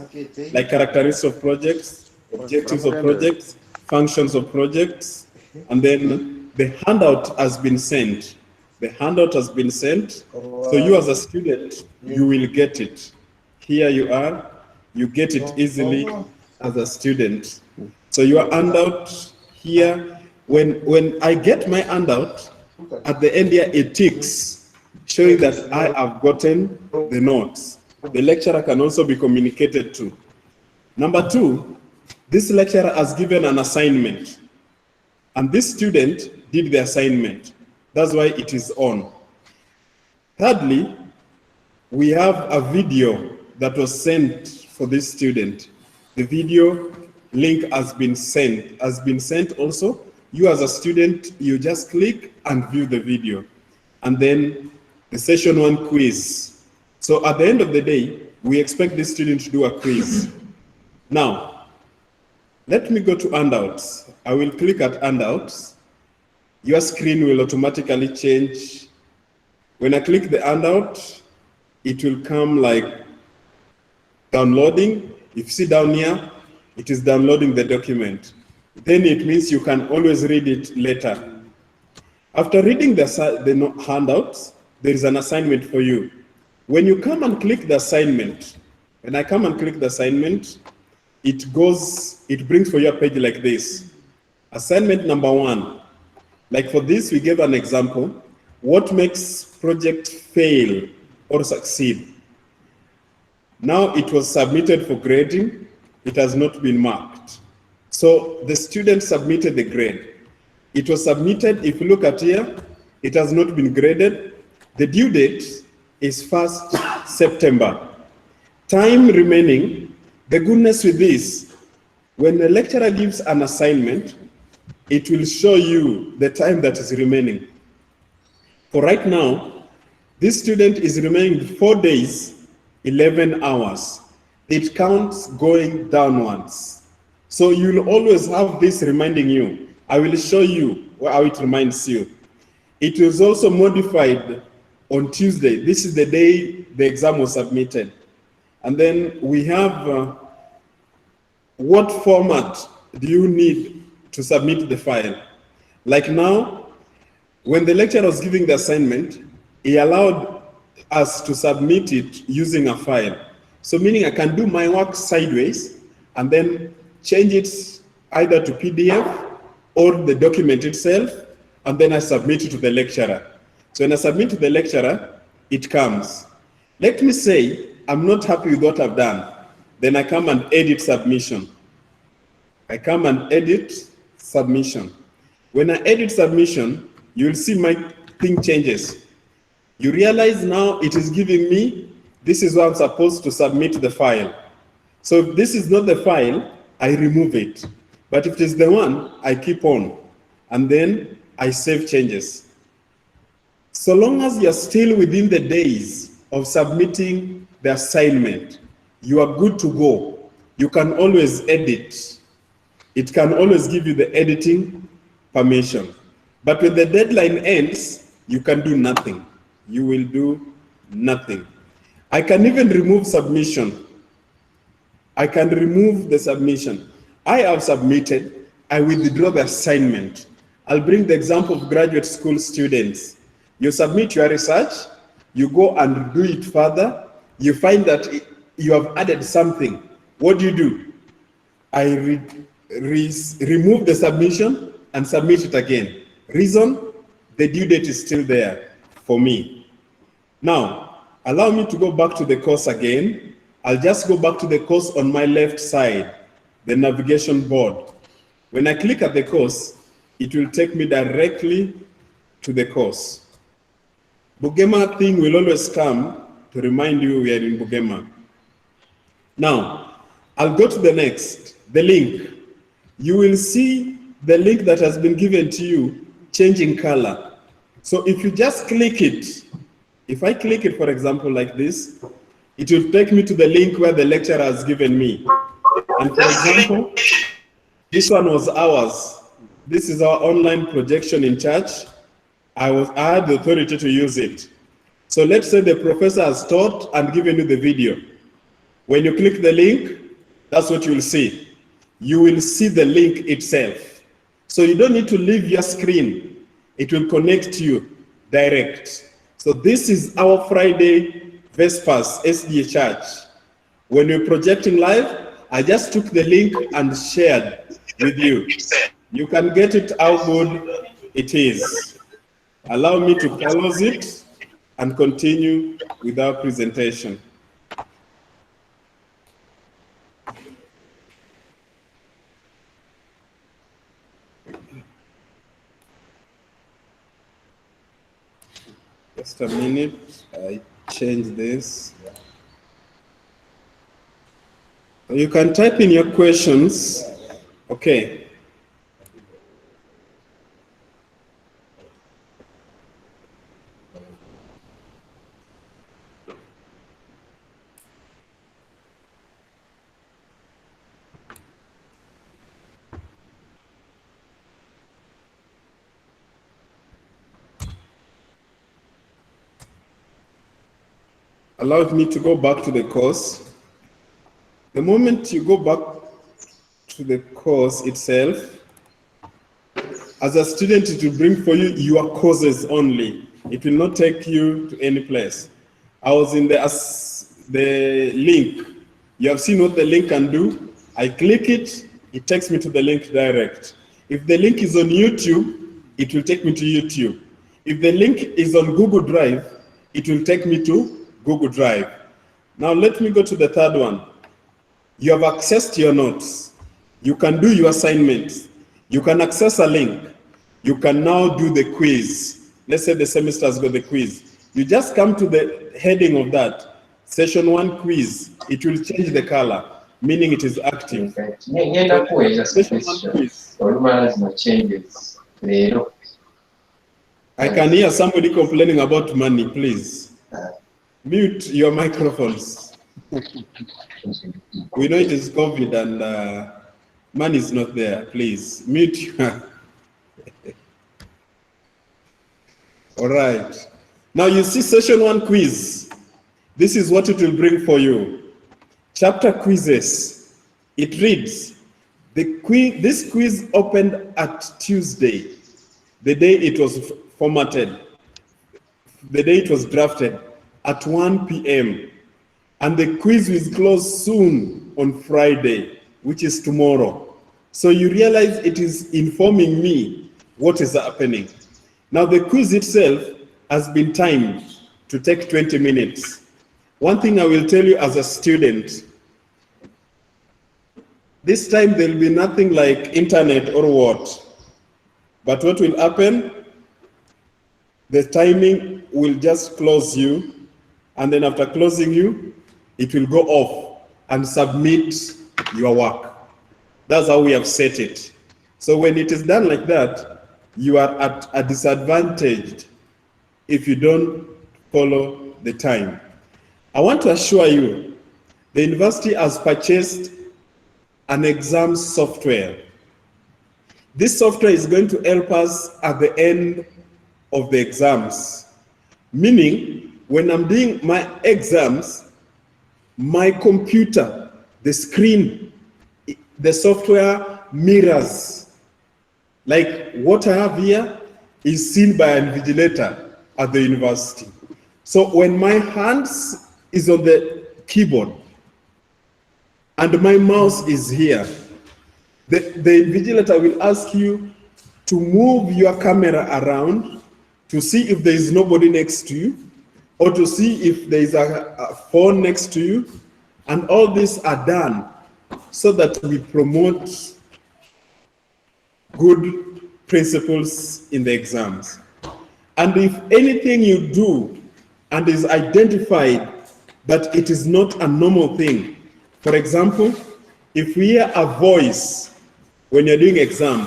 like characteristics of projects, objectives of projects, functions of projects, and then the handout has been sent. The handout has been sent, so you as a student, you will get it. Here you are, you get it easily as a student. So your handout here, when I get my handout, at the end here it ticks, showing that I have gotten the notes. The lecturer can also be communicated to. Number 2, this lecturer has given an assignment, and this student did the assignment. That's why it is on. Thirdly, we have a video that was sent for this student. The video link has been sent also. You as a student, you just click and view the video. And then the session 1 quiz. So at the end of the day, we expect this student to do a quiz. Now, let me go to handouts. I will click at handouts. Your screen will automatically change. When I click the handout, it will come like downloading. If you see down here, it is downloading the document. Then it means you can always read it later. After reading the handouts, there is an assignment for you. When you come and click the assignment, when I come and click the assignment, it brings for you a page like this. Assignment number 1. Like for this, we gave an example. What makes project fail or succeed? Now it was submitted for grading. It has not been marked. So the student submitted the grade. It was submitted. If you look at here, it has not been graded. The due date is 1st September. Time remaining. The goodness with this, when the lecturer gives an assignment, it will show you the time that is remaining. For right now, this student is remaining 4 days, 11 hours. It counts going downwards. So you'll always have this reminding you. I will show you how it reminds you. It was also modified on Tuesday. This is the day the exam was submitted. And then we have what format do you need to submit the file? Like now, when the lecturer was giving the assignment, he allowed us to submit it using a file. So meaning I can do my work sideways and then change it either to PDF or the document itself, and then I submit it to the lecturer. So when I submit to the lecturer, it comes. Let me say I'm not happy with what I've done. Then I come and edit submission. I come and edit submission. When I edit submission, you'll see my thing changes. You realize now it is giving me, this is what I'm supposed to submit the file. So if this is not the file, I remove it. But if it is the one, I keep on. And then I save changes. So long as you're still within the days of submitting the assignment, you are good to go. You can always edit. It can always give you the editing permission. But when the deadline ends, you can do nothing. You will do nothing. I can even remove submission. I can remove the submission. I have submitted, I withdraw the assignment. I'll bring the example of graduate school students. You submit your research, you go and do it further, you find that you have added something. What do? I remove the submission and submit it again. Reason, the due date is still there for me. Now, allow me to go back to the course again. I'll just go back to the course on my left side, the navigation board. When I click at the course, it will take me directly to the course. Bugema thing will always come to remind you we are in Bugema. Now, I'll go to the next, the link. You will see the link that has been given to you changing color. So if you just click it, if I click it, for example, like this, it will take me to the link where the lecturer has given me. And for example, this one was ours. This is our online projection in church. I had the authority to use it. So let's say the professor has taught and given you the video. When you click the link, that's what you will see. You will see the link itself. So you don't need to leave your screen. It will connect to you direct. So this is our Friday Vespers SDA Church. When we're projecting live, I just took the link and shared with you. You can get it how good it is. Allow me to close it and continue with our presentation. Just a minute, I change this. You can type in your questions. Okay. Allow me to go back to the course. The moment you go back to the course itself, as a student, it will bring for you your courses only. It will not take you to any place. I was in the link. You have seen what the link can do. I click it, it takes me to the link direct. If the link is on YouTube, it will take me to YouTube. If the link is on Google Drive, it will take me to Google Drive. Now let me go to the third one. You have accessed your notes. You can do your assignments. You can access a link. You can now do the quiz. Let's say the semester has got the quiz. You just come to the heading of that, session 1 quiz. It will change the color, meaning it is active. Session 1 quiz. I can hear somebody complaining about money, please. Mute your microphones. We know it is COVID and money is not there. Please mute your. All right. Now you see session 1 quiz. This is what it will bring for you. Chapter quizzes. It reads, this quiz opened at Tuesday, the day it was formatted, the day it was drafted, at 1 p.m. And the quiz will close soon on Friday, which is tomorrow. So you realize it is informing me what is happening. Now the quiz itself has been timed to take 20 minutes. One thing I will tell you as a student, this time there will be nothing like internet or what. But what will happen? The timing will just close you, and then after closing you, it will go off and submit your work. That's how we have set it. So when it is done like that, you are at a disadvantage if you don't follow the time. I want to assure you, the university has purchased an exam software. This software is going to help us at the end of the exams. Meaning, when I'm doing my exams, my computer, the screen, the software mirrors. Like what I have here is seen by an invigilator at the university. So when my hands is on the keyboard and my mouse is here, the invigilator will ask you to move your camera around to see if there is nobody next to you, or to see if there is a phone next to you. And all these are done so that we promote good principles in the exams. And if anything you do and is identified that it is not a normal thing, for example, if we hear a voice when you're doing exam,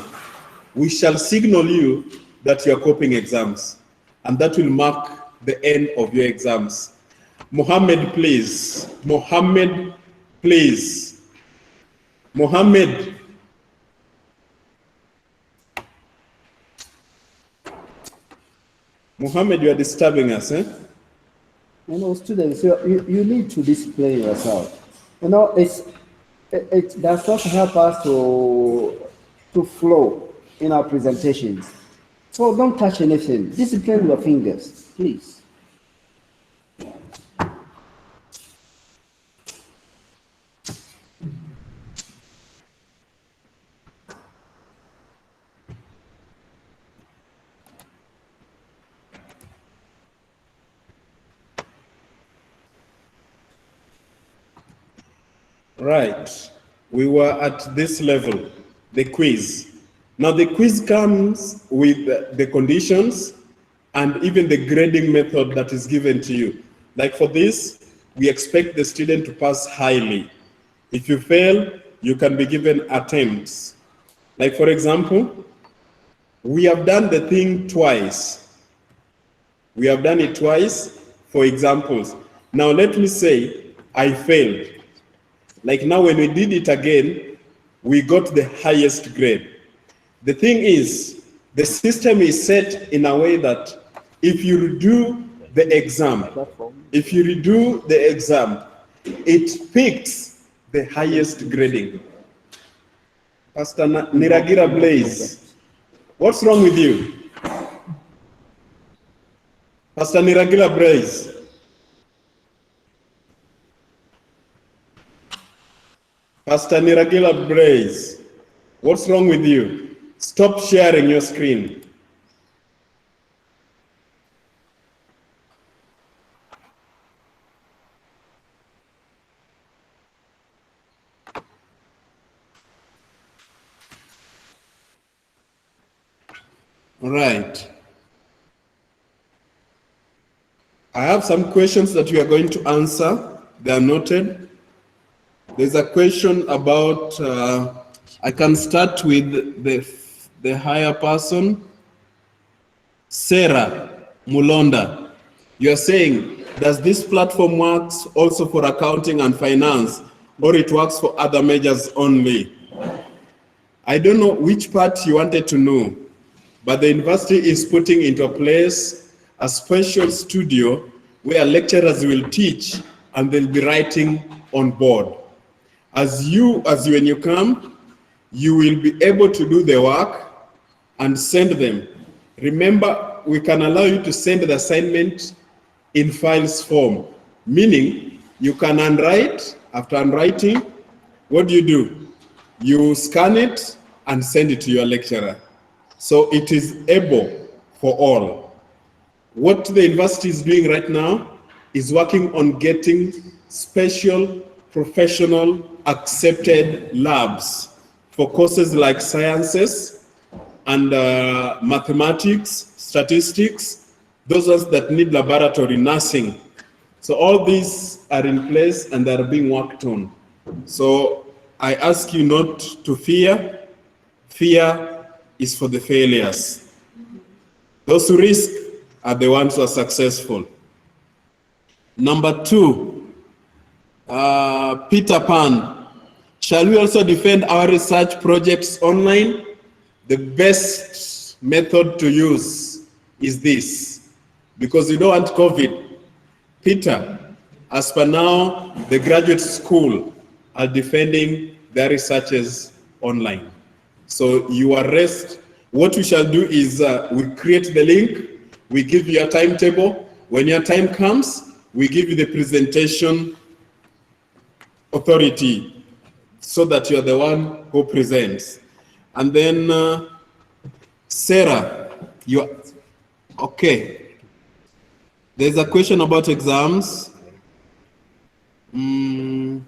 we shall signal you that you're copying exams, and that will mark the end of your exams. Mohammed, please. Mohammed, please. Mohammed. Mohammed, you are disturbing us, eh? You know, students, you need to display yourself. You know, it does not help us to flow in our presentations. So don't touch anything. Discipline your fingers, please. Right. We were at this level, the quiz. Now the quiz comes with the conditions and even the grading method that is given to you. Like for this, we expect the student to pass highly. If you fail, you can be given attempts. Like for example, we have done the thing twice. We have done it twice for examples. Now let me say I failed. Like now when we did it again, we got the highest grade. The thing is, the system is set in a way that if you redo the exam, it picks the highest grading. Pastor Niragira Blaze, what's wrong with you? Pastor Niragira Blaze. Pastor Niragira Blaze, what's wrong with you? Stop sharing your screen. All right. I have some questions that we are going to answer. They are noted. There's a question about, I can start with the higher person. Sarah Mulonda, you're saying, does this platform works also for accounting and finance, or it works for other majors only? I don't know which part you wanted to know, but the university is putting into place a special studio where lecturers will teach and they'll be writing on board. When you come, you will be able to do the work and send them. Remember, we can allow you to send the assignment in files form, meaning you can unwrite. After unwriting, what do? you scan it and send it to your lecturer. So it is able for all. What the university is doing right now is working on getting special, professional, accepted labs for courses like sciences and mathematics, statistics, those ones that need laboratory nursing. So all these are in place and are being worked on. So I ask you not to fear. Fear is for the failures. Those who risk are the ones who are successful. Number 2, Peter Pan. Shall we also defend our research projects online? The best method to use is this, because you don't want COVID. Peter, as per now, the graduate school are defending their researches online. So you are rest. What we shall do is we create the link, we give you a timetable. When your time comes, we give you the presentation authority so that you are the one who presents. And then Sarah, okay. There's a question about exams. We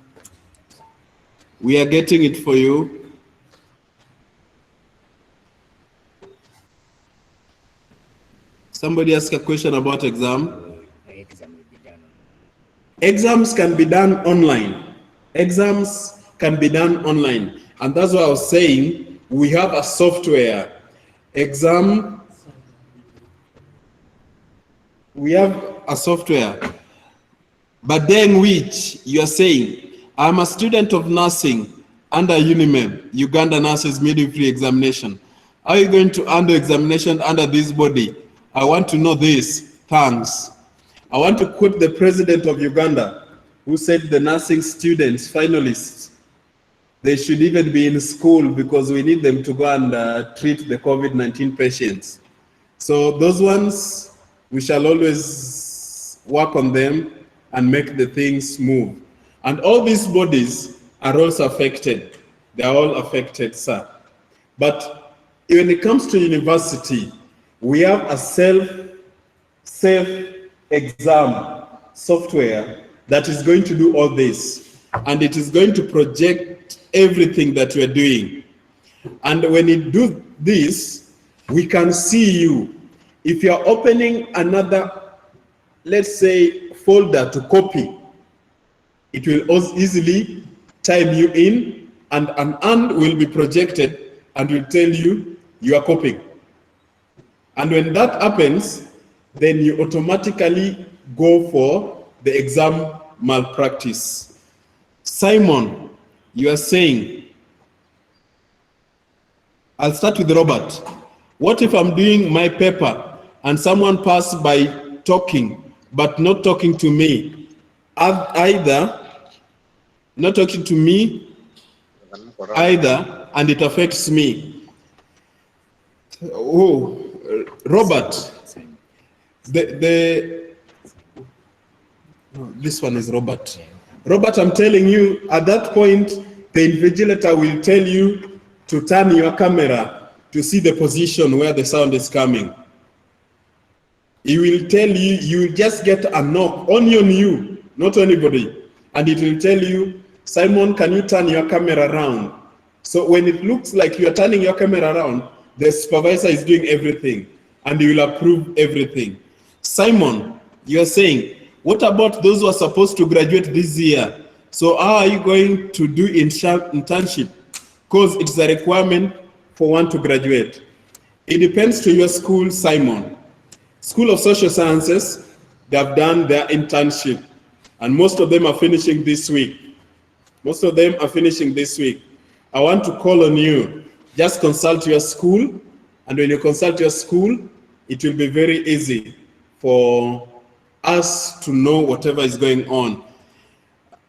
are getting it for you. Somebody asked a question about exam. Exams can be done online. Exams can be done online. And that's what I was saying. We have a software. We have a software. But then which you are saying, I'm a student of nursing under UNIMED, Uganda Nurses Midwifery Examination. Are you going to handle examination under this body? I want to know this. Thanks. I want to quote the president of Uganda, who said the nursing students, finalists, they should even be in school because we need them to go and treat the COVID-19 patients. So those ones, we shall always work on them and make the things move. And all these bodies are also affected. They are all affected, sir. But when it comes to university, we have a safe exam software that is going to do all this. And it is going to project everything that we are doing. And when it do this, we can see you. If you are opening another, let's say, folder to copy, it will easily time you in, and an hand will be projected and will tell you you are copying. And when that happens, then you automatically go for the exam malpractice. Simon, you are saying, I'll start with Robert. What if I'm doing my paper and someone passed by talking, but not talking to me? Either not talking to me, and it affects me. Oh, Robert, this one is Robert. Robert, I'm telling you, at that point, the invigilator will tell you to turn your camera to see the position where the sound is coming. He will tell you, you just get a knock, only on you, not anybody. And it will tell you, Simon, can you turn your camera around? So when it looks like you are turning your camera around, the supervisor is doing everything and he will approve everything. Simon, you are saying, what about those who are supposed to graduate this year? So how are you going to do internship? Because it's a requirement for one to graduate. It depends to your school, Simon. School of Social Sciences, they have done their internship and most of them are finishing this week. Most of them are finishing this week. I want to call on you. Just consult your school, and when you consult your school, it will be very easy for us to know whatever is going on.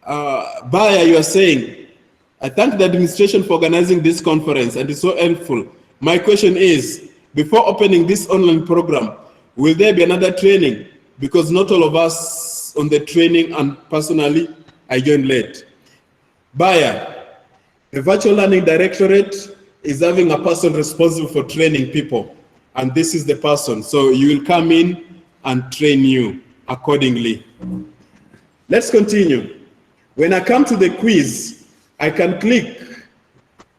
Baya, you are saying, I thank the administration for organizing this conference and it's so helpful. My question is, before opening this online program, will there be another training? Because not all of us on the training, and personally, I joined late. Baya, The Virtual Learning Directorate is having a person responsible for training people, and this is the person. So you will come in and train you accordingly. Let's continue. When I come to the quiz, I can click.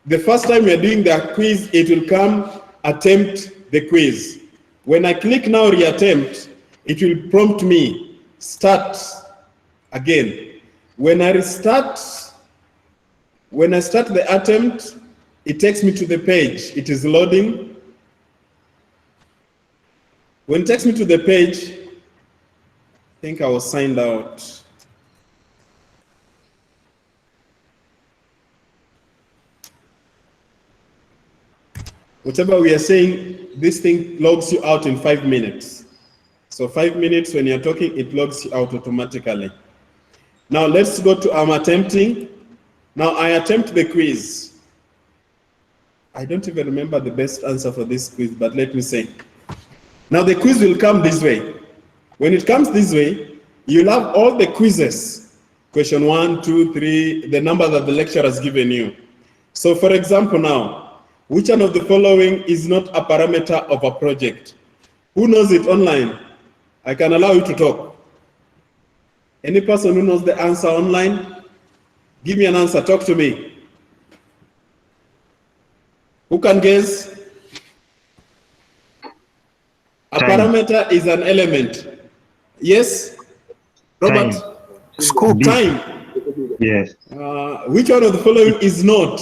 The first time we are doing the quiz, it will come attempt the quiz. When I click now reattempt, it will prompt me start again. When I start the attempt, it takes me to the page. It is loading. When it takes me to the page, I think I was signed out. Whatever we are saying, this thing logs you out in 5 minutes. So 5 minutes when you're talking, it logs you out automatically. Now let's go to I'm attempting. Now I attempt the quiz. I don't even remember the best answer for this quiz, but let me say. Now the quiz will come this way. When it comes this way, you'll have all the quizzes. Question 1, 2, 3, the number that the lecturer has given you. So for example now, which one of the following is not a parameter of a project? Who knows it online? I can allow you to talk. Any person who knows the answer online? Give me an answer, talk to me. Who can guess? A parameter is an element. Yes? Robert? Scope. Time. Yes. Which one of the following is not?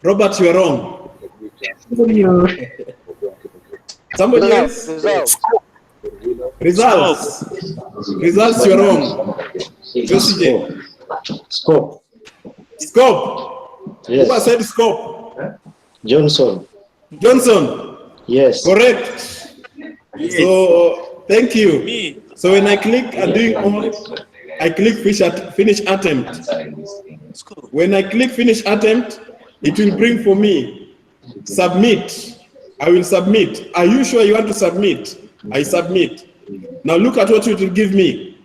Robert, you are wrong. Somebody else? Results. Results, you're wrong. Josie. Scope. Scope. Yes. Who has said scope? Johnson. Johnson. Yes. Correct. So thank you. Me. So when I click and doing all, I click finish attempt. When I click finish attempt, it will bring for me submit. I will submit. Are you sure you want to submit? I submit. Now look at what it will give me.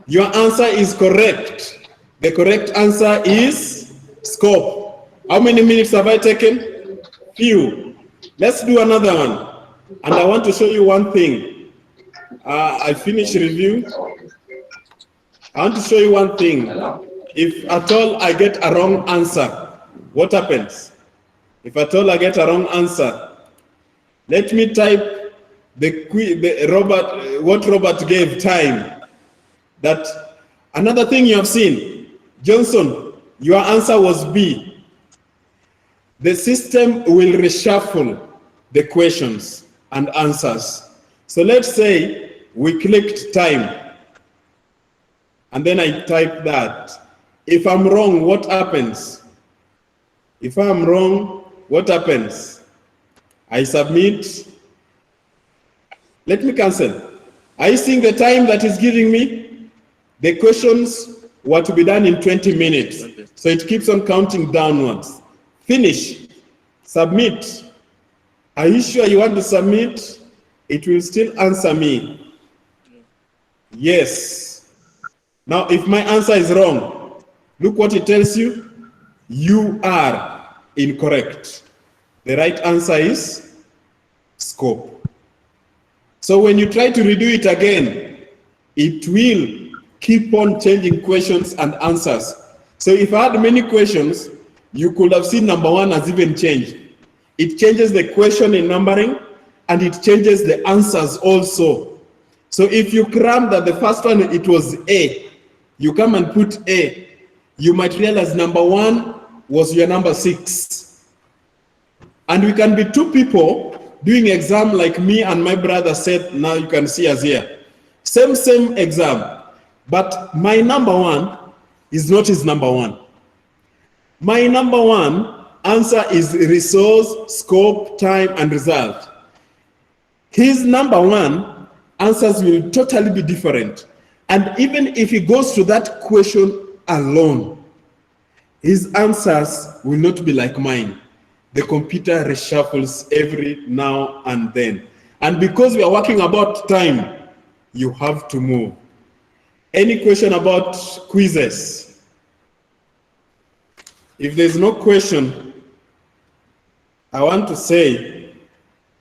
Your answer is correct. The correct answer is scope. How many minutes have I taken? Few. Let's do another one. And I want to show you one thing. I finished review. I want to show you one thing. If at all I get a wrong answer, what happens? If at all I get a wrong answer, let me type what Robert gave time. That another thing you have seen, Johnson, your answer was B. The system will reshuffle the questions and answers. So let's say we clicked time, and then I type that. If I'm wrong, what happens? If I'm wrong, what happens? I submit. Let me cancel. Are you seeing the time that is giving me? The questions were to be done in 20 minutes. So it keeps on counting downwards. Finish. Submit. Are you sure you want to submit? It will still answer me. Yes. Now, if my answer is wrong, look what it tells you. You are incorrect. The right answer is scope. So when you try to redo it again, it will keep on changing questions and answers. So if I had many questions, you could have seen number 1 has even changed. It changes the question in numbering, and it changes the answers also. So if you cram that the first one, it was A, you come and put A, you might realize number 1 was your number 6. And we can be 2 people doing exam like me and my brother said, now you can see us here. Same exam, but my number 1 is not his number 1. My number 1 answer is resource, scope, time, and result. His number 1 answers will totally be different. And even if he goes to that question alone, his answers will not be like mine. The computer reshuffles every now and then. And because we are working about time, you have to move. Any question about quizzes? If there's no question, I want to say,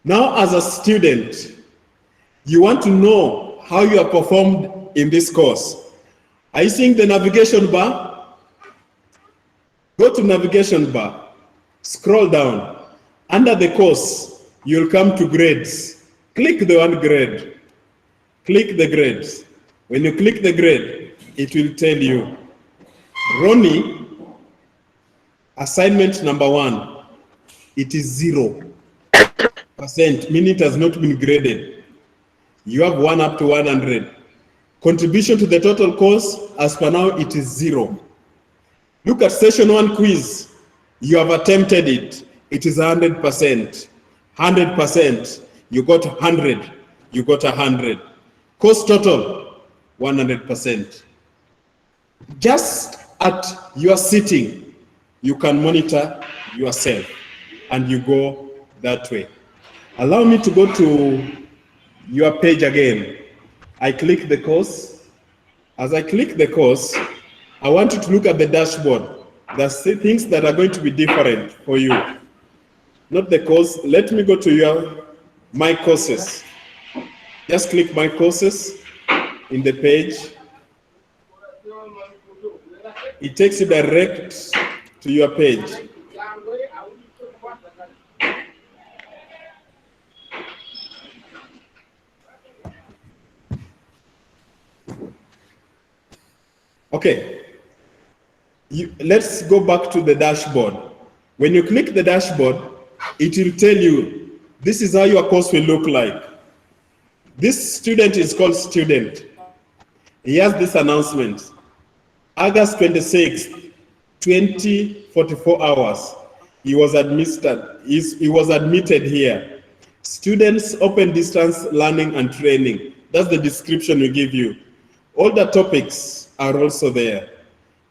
now as a student, you want to know how you have performed in this course. Are you seeing the navigation bar? Go to navigation bar, scroll down. Under the course, you'll come to grades. Click the one grade. Click the grades. When you click the grade, it will tell you, Ronnie, assignment number 1, it is 0%, meaning it has not been graded. You have 1 up to 100. Contribution to the total course, as per now, it is 0. Look at session 1 quiz. You have attempted it. It is 100%. 100%. You got 100. You got 100. Course total, 100%. Just at your sitting, you can monitor yourself and you go that way. Allow me to go to your page again. I click the course. As I click the course, I want you to look at the dashboard. There's things that are going to be different for you. Not the course. Let me go to your My Courses. Just click My Courses in the page. It takes you direct to your page. Okay, let's go back to the dashboard. When you click the dashboard, it will tell you, this is how your course will look like. This student is called student. He has this announcement. August 26th, 2044 hours, he was admitted here. Students open distance learning and training. That's the description we give you. All the topics are also there.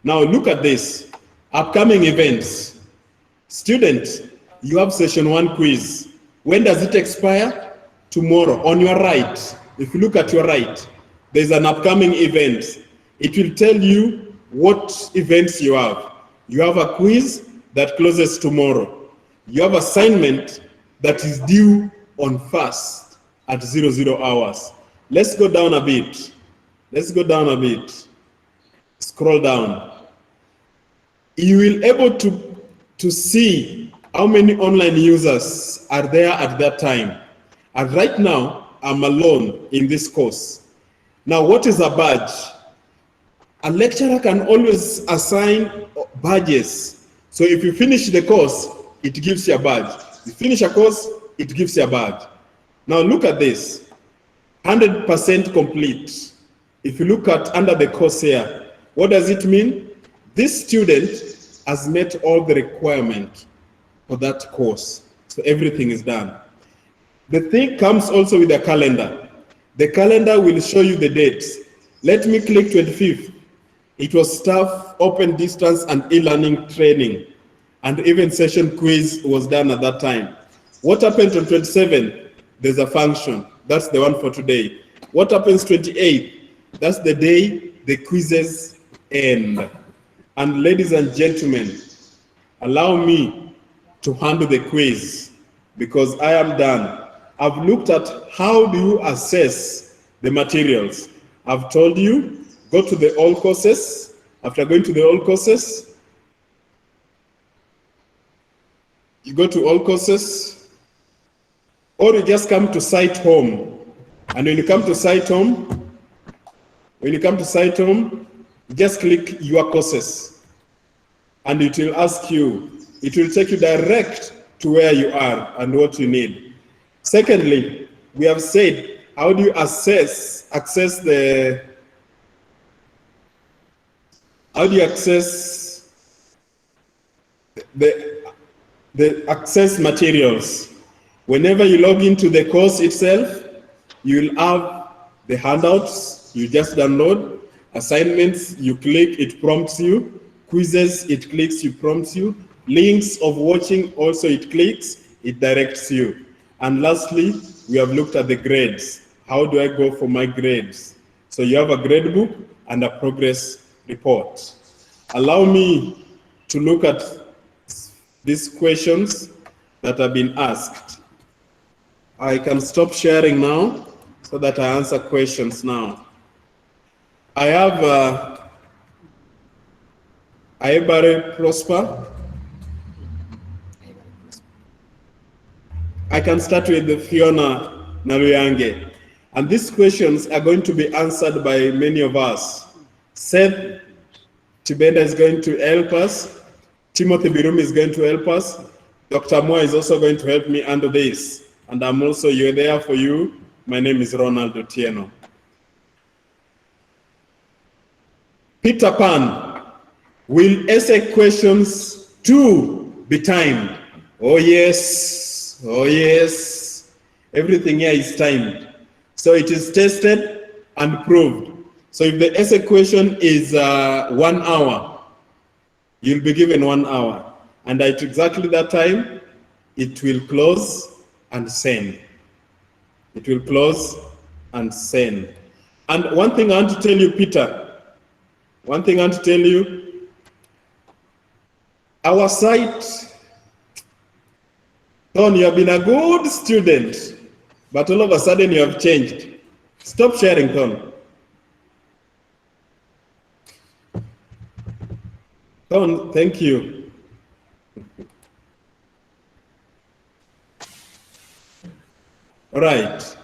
Now look at this. Upcoming events. Students, you have session 1 quiz. When does it expire? Tomorrow. On your right, if you look at your right, there's an upcoming event. It will tell you what events you have. You have a quiz that closes tomorrow. You have assignment that is due on 1st at 00 hours. Let's go down a bit. Let's go down a bit. Scroll down. You will able to see how many online users are there at that time. And right now, I'm alone in this course. Now, what is a badge? A lecturer can always assign badges. So if you finish the course, it gives you a badge. You finish a course, it gives you a badge. Now look at this. 100% complete. If you look at under the course here, what does it mean? This student has met all the requirements for that course. So everything is done. The thing comes also with a calendar. The calendar will show you the dates. Let me click 25th. It was staff, open distance and e-learning training. And even session quiz was done at that time. What happened on 27th? There's a function. That's the one for today. What happens 28th? That's the day the quizzes end. And ladies and gentlemen, allow me to handle the quiz because I am done. I've looked at how do you assess the materials. I've told you, go to the all courses. After going to the all courses, you go to all courses, or you just come to site home. And when you come to site home, just click your courses. And it will ask you, it will take you direct to where you are and what you need. Secondly, we have said, how do you access the access materials? Whenever you log into the course itself, you'll have the handouts, you just download. Assignments, you click, it prompts you. Quizzes, it clicks, it prompts you. Links of watching, also it clicks, it directs you. And lastly, we have looked at the grades. How do I go for my grades? So you have a grade book and a progress report. Allow me to look at these questions that have been asked. I can stop sharing now so that I answer questions now. I have Aibare Prosper. I can start with the Fiona Naluyange. And these questions are going to be answered by many of us. Seth Tibenda is going to help us. Timothy Birum is going to help us. Dr. Moore is also going to help me under this. And I'm also there for you. My name is Ronald Otieno. Peter Pan, will essay questions 2 be timed? Oh yes, oh yes. Everything here is timed. So it is tested and proved. So if the essay question is 1 hour, you'll be given 1 hour. And at exactly that time, it will close and send. It will close and send. And one thing I want to tell you, Peter, one thing I want to tell you, our site, Ton, you have been a good student, but all of a sudden you have changed. Stop sharing, Ton. Ton, thank you. All right.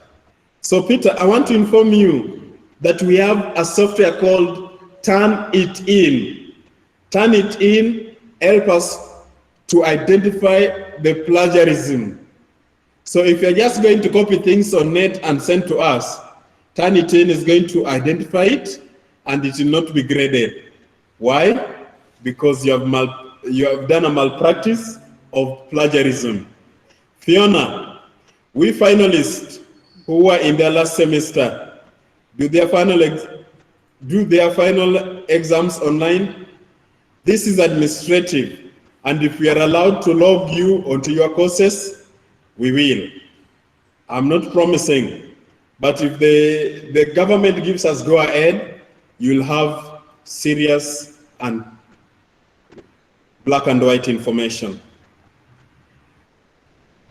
So, Peter, I want to inform you that we have a software called Turnitin. Turnitin helps us to identify the plagiarism. So if you're just going to copy things on net and send to us, Turnitin is going to identify it and it will not be graded. Why? Because you have done a malpractice of plagiarism. Fiona, we finalists who were in their last semester, do their final exams online. This is administrative, and if we are allowed to log you onto your courses, we will. I'm not promising, but if the government gives us go ahead, you'll have serious and black and white information.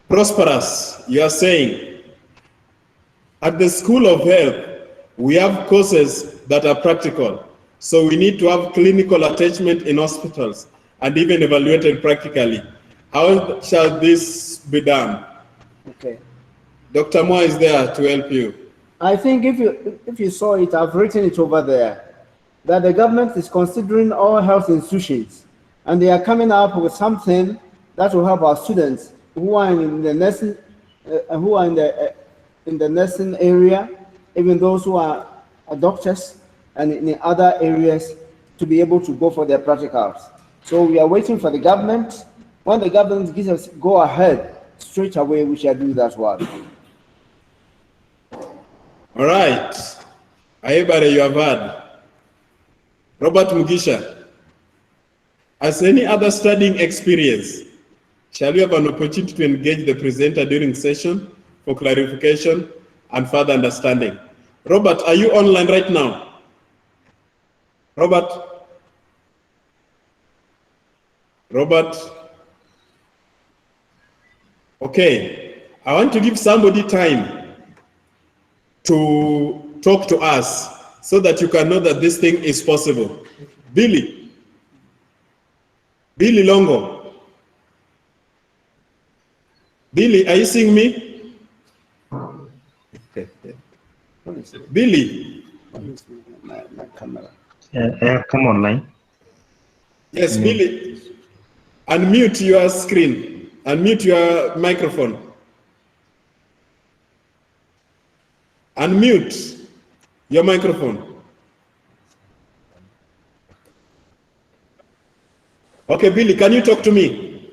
Prosperous, you are saying, at the School of Health, we have courses that are practical. So we need to have clinical attachment in hospitals and even evaluated practically. How shall this be done? Okay. Dr. Moore is there to help you. I think if you saw it, I've written it over there, that the government is considering all health institutions, and they are coming up with something that will help our students who are in the nursing, in the nursing area, even those who are doctors and in other areas, to be able to go for their practicals. So we are waiting for the government. When the government gives us go ahead, straight away we shall do that one. All right. Aibare, you have heard. Robert Mugisha, as any other studying experience, shall you have an opportunity to engage the presenter during session for clarification and further understanding? Robert, are you online right now? Robert? Robert? Okay. I want to give somebody time to talk to us so that you can know that this thing is possible. Billy Longo. Billy, are you seeing me? Billy. My camera. Come online. Yes, Billy. Unmute your screen. Unmute your microphone. Unmute your microphone. Okay, Billy, can you talk to me?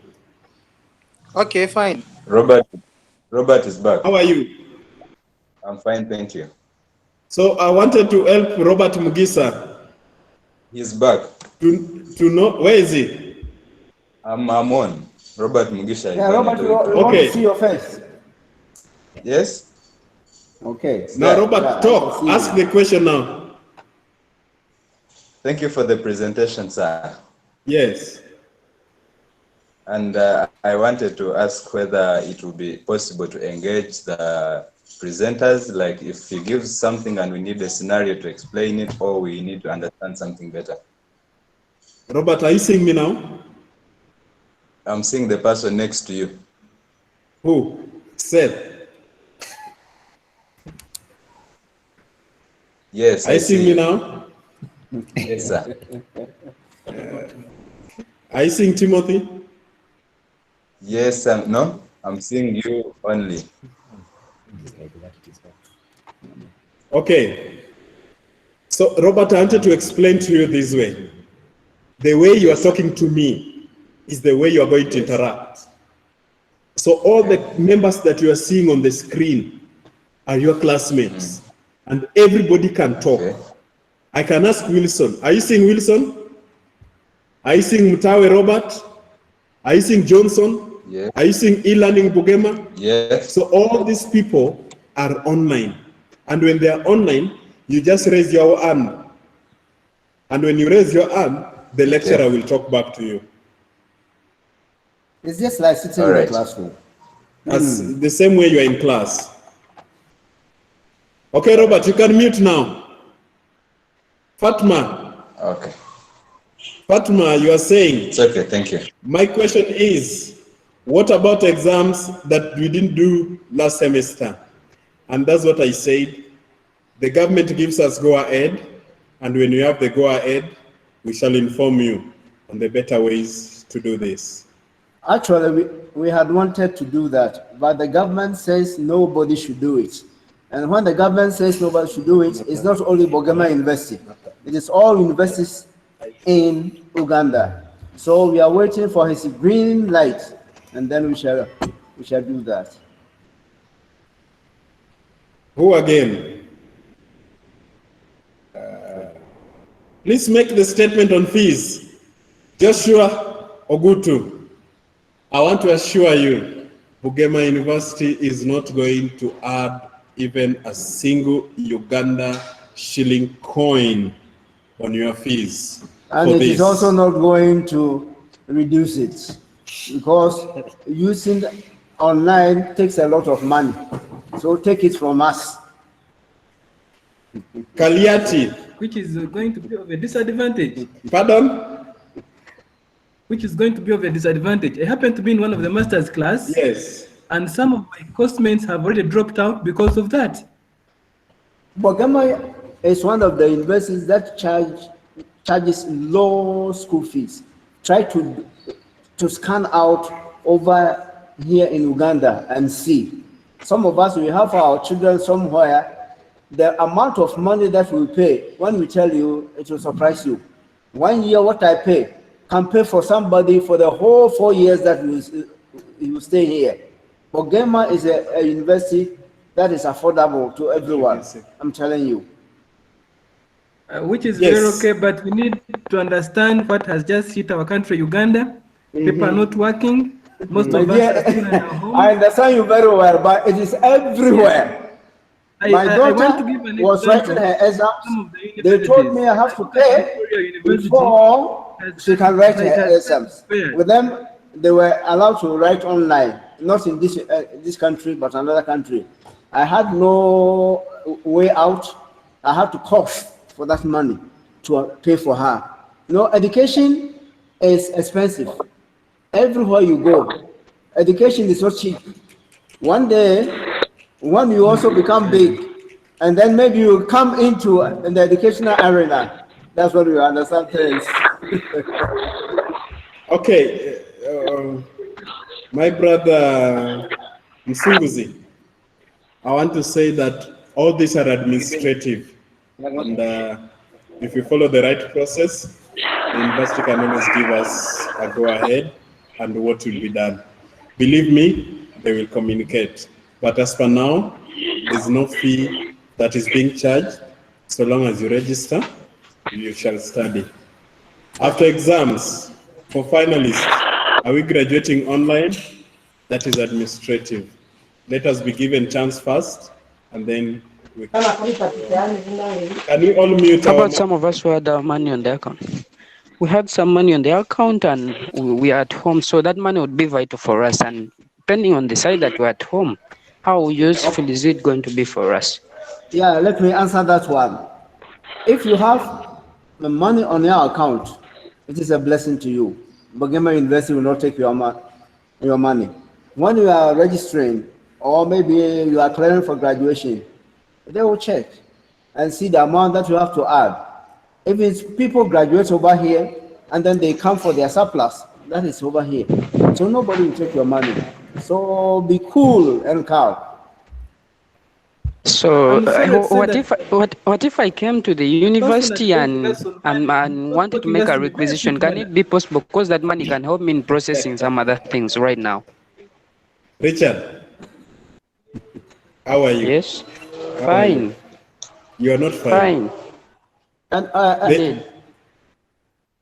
Okay, fine. Robert is back. How are you? I'm fine, thank you. So I wanted to help Robert Mugisa. He's back. To know, where is he? I'm on. Robert Mugisha. Yeah, Robert, you want to see your face? Yes. Okay. Now, Robert, talk. Ask the question now. Thank you for the presentation, sir. Yes. And I wanted to ask whether it would be possible to engage the presenters, like if he gives something and we need a scenario to explain it, or we need to understand something better. Robert, are you seeing me now? I'm seeing the person next to you. Who? Seth. Yes, Are you seeing me now? Yes, sir. Are you seeing Timothy? Yes, no, I'm seeing you only. Okay. So, Robert, I wanted to explain to you this way. The way you are talking to me is the way you are going to interact. So all the members that you are seeing on the screen are your classmates, and everybody can talk. Okay. I can ask Wilson. Are you seeing Wilson? Are you seeing Mutawe Robert? Are you seeing Johnson? Yes. Are you seeing e-learning Bugema? Yes. So all these people are online. And when they are online, you just raise your hand. And when you raise your hand, the lecturer will talk back to you. It's just like sitting in the classroom. As the same way you are in class. Okay, Robert, you can mute now. Fatma. Okay. Fatma, you are saying. It's okay, thank you. My question is, what about exams that we didn't do last semester? And that's what I said. The government gives us go ahead, and when you have the go ahead, we shall inform you on the better ways to do this. Actually, we had wanted to do that, but the government says nobody should do it. And when the government says nobody should do it, it's not only Bugema University. It is all universities in Uganda. So we are waiting for his green light, and then we shall do that. Who again? Please make the statement on fees. Joshua Ogutu. I want to assure you, Bugema University is not going to add even a single Uganda shilling coin on your fees. And it is also not going to reduce it, because using online takes a lot of money. So take it from us. Kaliati. Which is going to be of a disadvantage. Pardon? Which is going to be of a disadvantage. I happen to be in one of the master's class. Yes. And some of my course-mates have already dropped out because of that. Bugema is one of the universities that charges low school fees. Try to scan out over here in Uganda and see. Some of us, we have our children somewhere. The amount of money that we pay, when we tell you, it will surprise you. 1 year, what I pay can pay for somebody for the whole 4 years that he will stay here. Bugema is a university that is affordable to everyone. I'm telling you. Which is very okay, but we need to understand what has just hit our country, Uganda. People are not working. Most of us are still at our home. I understand you very well, but it is everywhere. My daughter was writing her exams. They told me I have to pay before she can write her exams. With them, they were allowed to write online, not in this country, but another country. I had no way out. I had to cough for that money to pay for her. You know, education is expensive. Everywhere you go, education is not cheap. One day, when you also become big, and then maybe you come into the educational arena, that's what we understand things. Okay, my brother Msunguzi, I want to say that all these are administrative, and if we follow the right process, the university can always give us a go-ahead and what will be done. Believe me, they will communicate. But as for now, there's no fee that is being charged. So long as you register, you shall study. After exams, for finalists, are we graduating online? That is administrative. Let us be given chance first, and then we can you all mute? How about some of us who had our money on the account? we had some money on the account and we are at home, so that money would be vital for us. And depending on the side that we're at home, how useful is it going to be for us? Yeah, let me answer that one. If you have the money on your account, it is a blessing to you. Bogema University will not take your money. When you are registering, or maybe you are clearing for graduation, they will check and see the amount that you have to add. If it's people graduate over here and then they come for their surplus, that is over here. So nobody will take your money. So be cool and calm. So what if I came to the university and wanted to make a requisition? Can it be possible? Because that money can help me in processing some other things right now. Richard, how are you? Yes, fine. You are not fine. And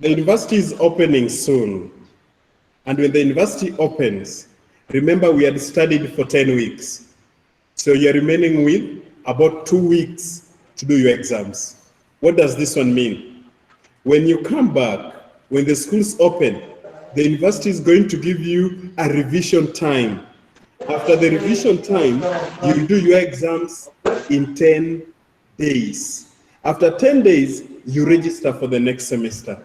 the university is opening soon. And when the university opens, remember we had studied for 10 weeks. So you're remaining with about 2 weeks to do your exams. What does this one mean? When you come back, when the schools open, the university is going to give you a revision time. After the revision time, you do your exams in 10 days. After 10 days, you register for the next semester.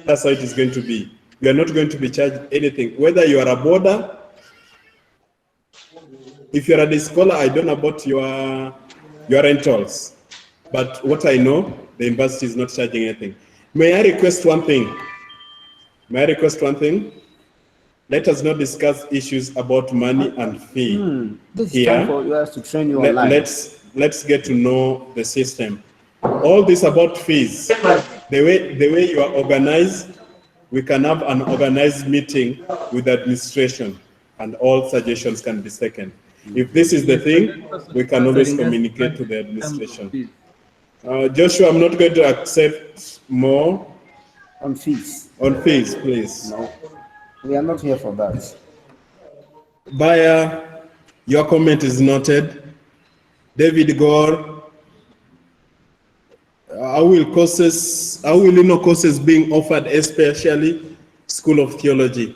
That's how it is going to be. You are not going to be charged anything. Whether you are a boarder, if you're a day scholar, I don't know about your rentals. But what I know, the university is not charging anything. May I request one thing? May I request one thing? Let us not discuss issues about money and fee. This is time for us to train you online. Let's get to know the system. All this about fees, the way you are organized, we can have an organized meeting with administration and all suggestions can be taken. If this is the thing, we can always communicate to the administration. Joshua, I'm not going to accept more. On fees. On fees, please. No, we are not here for that. Bayer, your comment is noted. David Gore, how will courses being offered, especially School of Theology?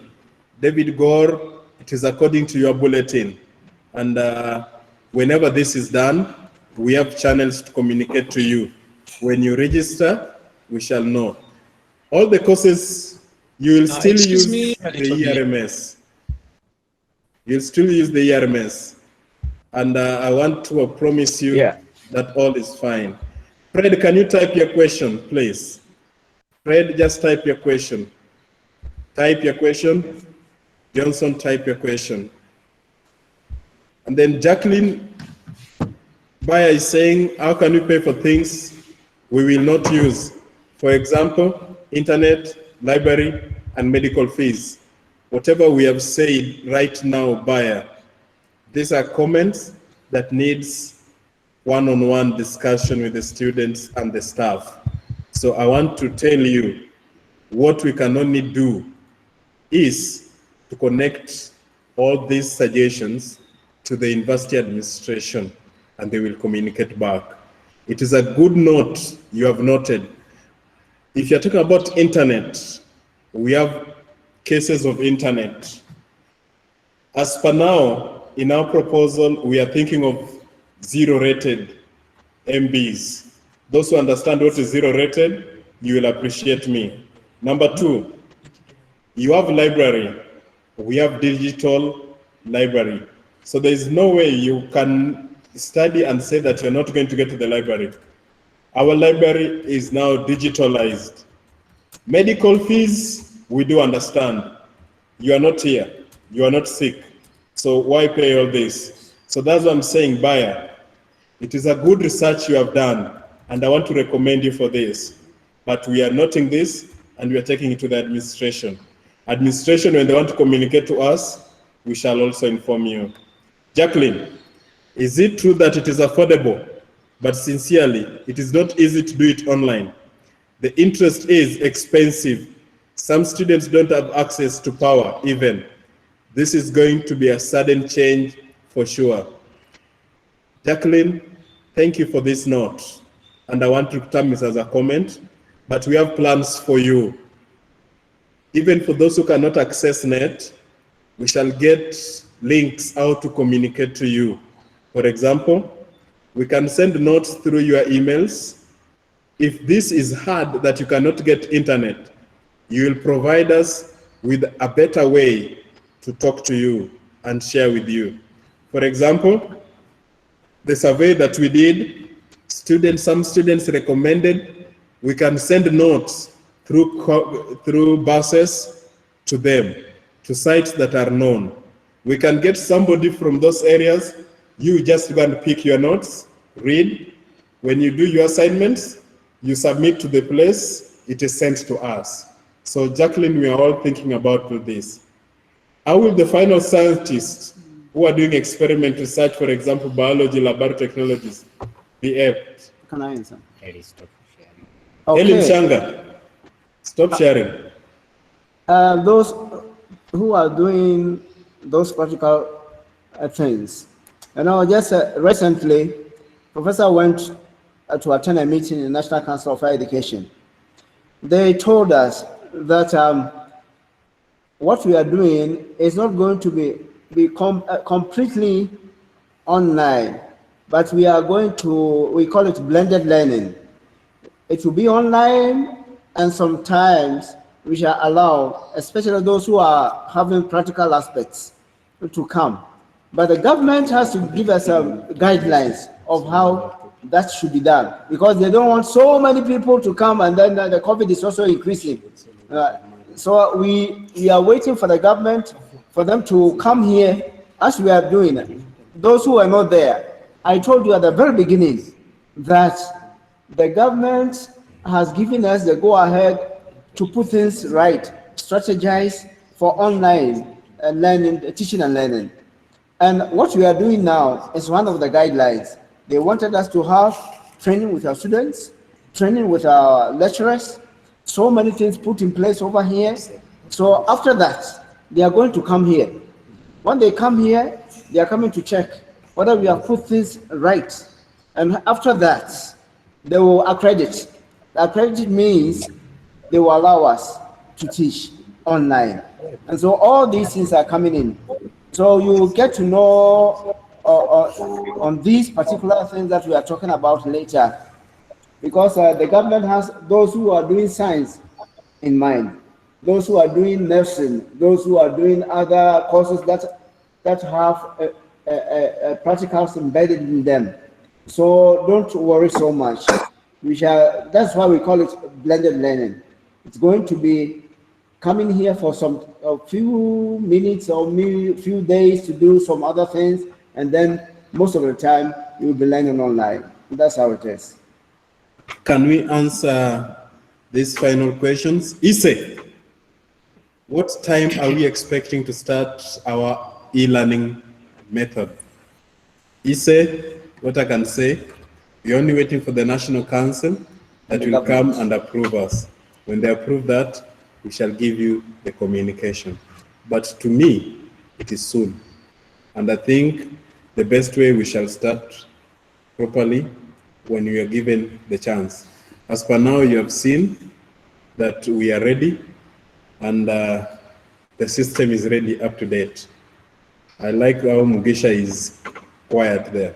David Gore, it is according to your bulletin. And whenever this is done, we have channels to communicate to you. When you register, we shall know. All the courses, you will still use the ERMS. You'll still use the ERMS. And I want to promise you that all is fine. Fred, can you type your question, please? Fred, just type your question. Type your question. Johnson, type your question. And then Jacqueline Bayer is saying, how can we pay for things we will not use? For example, internet, library, and medical fees. Whatever we have said right now, Bayer, these are comments that needs one-on-one discussion with the students and the staff. So I want to tell you what we can only do is to connect all these suggestions to the university administration and they will communicate back. It is a good note you have noted. If you're talking about internet, we have cases of internet. As per now, in our proposal, we are thinking of zero-rated MBs. Those who understand what is zero-rated, you will appreciate me. Number two, you have library. We have digital library. So there is no way you can study and say that you're not going to get to the library. Our library is now digitalized. Medical fees, we do understand. You are not here. You are not sick. So why pay all this? So that's what I'm saying, Bayer. It is a good research you have done, and I want to recommend you for this. But we are noting this, and we are taking it to the administration. Administration, when they want to communicate to us, we shall also inform you. Jacqueline, is it true that it is affordable, but sincerely, it is not easy to do it online? The interest is expensive. Some students don't have access to power even. This is going to be a sudden change for sure. Jacqueline, thank you for this note. And I want to term this as a comment, but we have plans for you. Even for those who cannot access net, we shall get links how to communicate to you. For example, we can send notes through your emails. If this is hard that you cannot get internet, you will provide us with a better way to talk to you and share with you. For example, the survey that we did, some students recommended we can send notes through buses to them, to sites that are known. We can get somebody from those areas. You just go and pick your notes, read. When you do your assignments, you submit to the place, it is sent to us. So Jacqueline, we are all thinking about this. How will the final scientists who are doing experiment research, for example, biology, laboratory technologies, be helped? Can I answer? Eli Mshanga, stop sharing. Those who are doing those practical things, just recently, Professor went to attend a meeting in the National Council of Higher Education. They told us that what we are doing is not going to be completely online, but we are going to, we call it blended learning. It will be online, and sometimes we shall allow, especially those who are having practical aspects, to come. But the government has to give us guidelines of how that should be done, because they don't want so many people to come, and then the COVID is also increasing. So we are waiting for the government, for them to come here, as we are doing. Those who are not there, I told you at the very beginning that the government has given us the go-ahead to put things right, strategize for online learning, teaching and learning. And what we are doing now is one of the guidelines. They wanted us to have training with our students, training with our lecturers, so many things put in place over here. So after that, they are going to come here. When they come here, they are coming to check whether we have put things right. And after that, they will accredit. Accredited means they will allow us to teach online. And so all these things are coming in. So you get to know on these particular things that we are talking about later, because the government has those who are doing science in mind, those who are doing nursing, those who are doing other courses that have practicals embedded in them. So don't worry so much. That's why we call it blended learning. It's going to be coming here for a few minutes or few days to do some other things, and then most of the time you will be learning online. That's how it is. Can we answer these final questions? Ise, what time are we expecting to start our e-learning method? Ise, what I can say, we're only waiting for the National Council that will come and approve us. When they approve that, we shall give you the communication. But to me, it is soon. And I think the best way we shall start properly when we are given the chance. As per now, you have seen that we are ready, and the system is ready, up to date. I like how Mugisha is quiet there.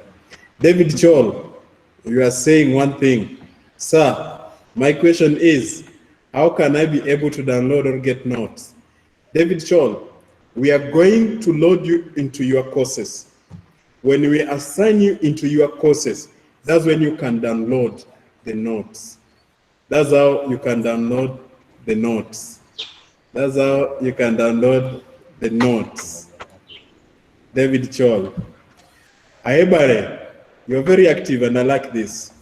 David Chol, you are saying one thing. Sir, my question is, how can I be able to download or get notes? David Chol, we are going to load you into your courses. When we assign you into your courses, that's when you can download the notes. That's how you can download the notes. That's how you can download the notes. David Chol. Aebare, you're very active and I like this.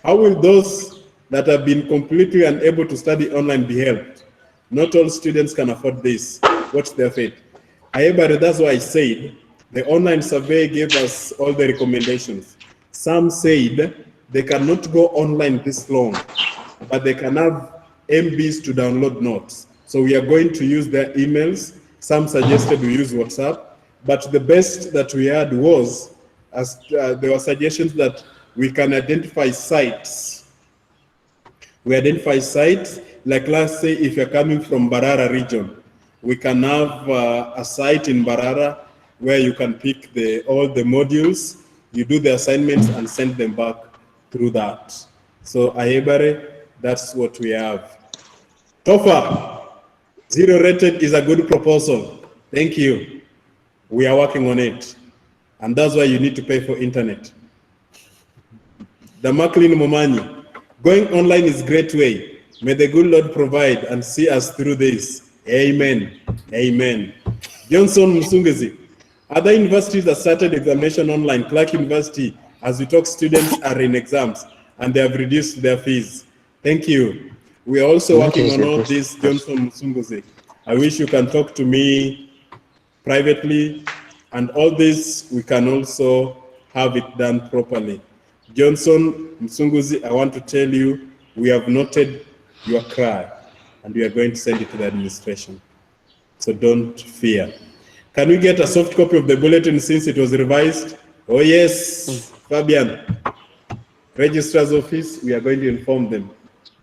How will those that have been completely unable to study online be helped? Not all students can afford this. What's their fate? Aebare, that's why I said the online survey gave us all the recommendations. Some said they cannot go online this long, but they can have MBs to download notes. So we are going to use their emails. Some suggested we use WhatsApp, but the best that we had was, there were suggestions that we can identify sites. We identify sites like let's say if you're coming from Barara region, we can have a site in Barara where you can pick all the modules, you do the assignments and send them back through that. So Ahebare, that's what we have. TOEFL, 0 rated is a good proposal. Thank you. We are working on it. And that's why you need to pay for internet. The Maclean Momani, going online is a great way. May the good Lord provide and see us through this. Amen. Amen. Johnson Musungezi. Other universities have started examination online. Clark University, as we talk, students are in exams and they have reduced their fees. Thank you. We are also working on all this, Johnson Musungezi. I wish you can talk to me privately, and all this we can also have it done properly. Johnson Msunguzi, I want to tell you, we have noted your cry and we are going to send it to the administration. So don't fear. Can we get a soft copy of the bulletin since it was revised? Oh yes, Fabian. Registrar's office, we are going to inform them.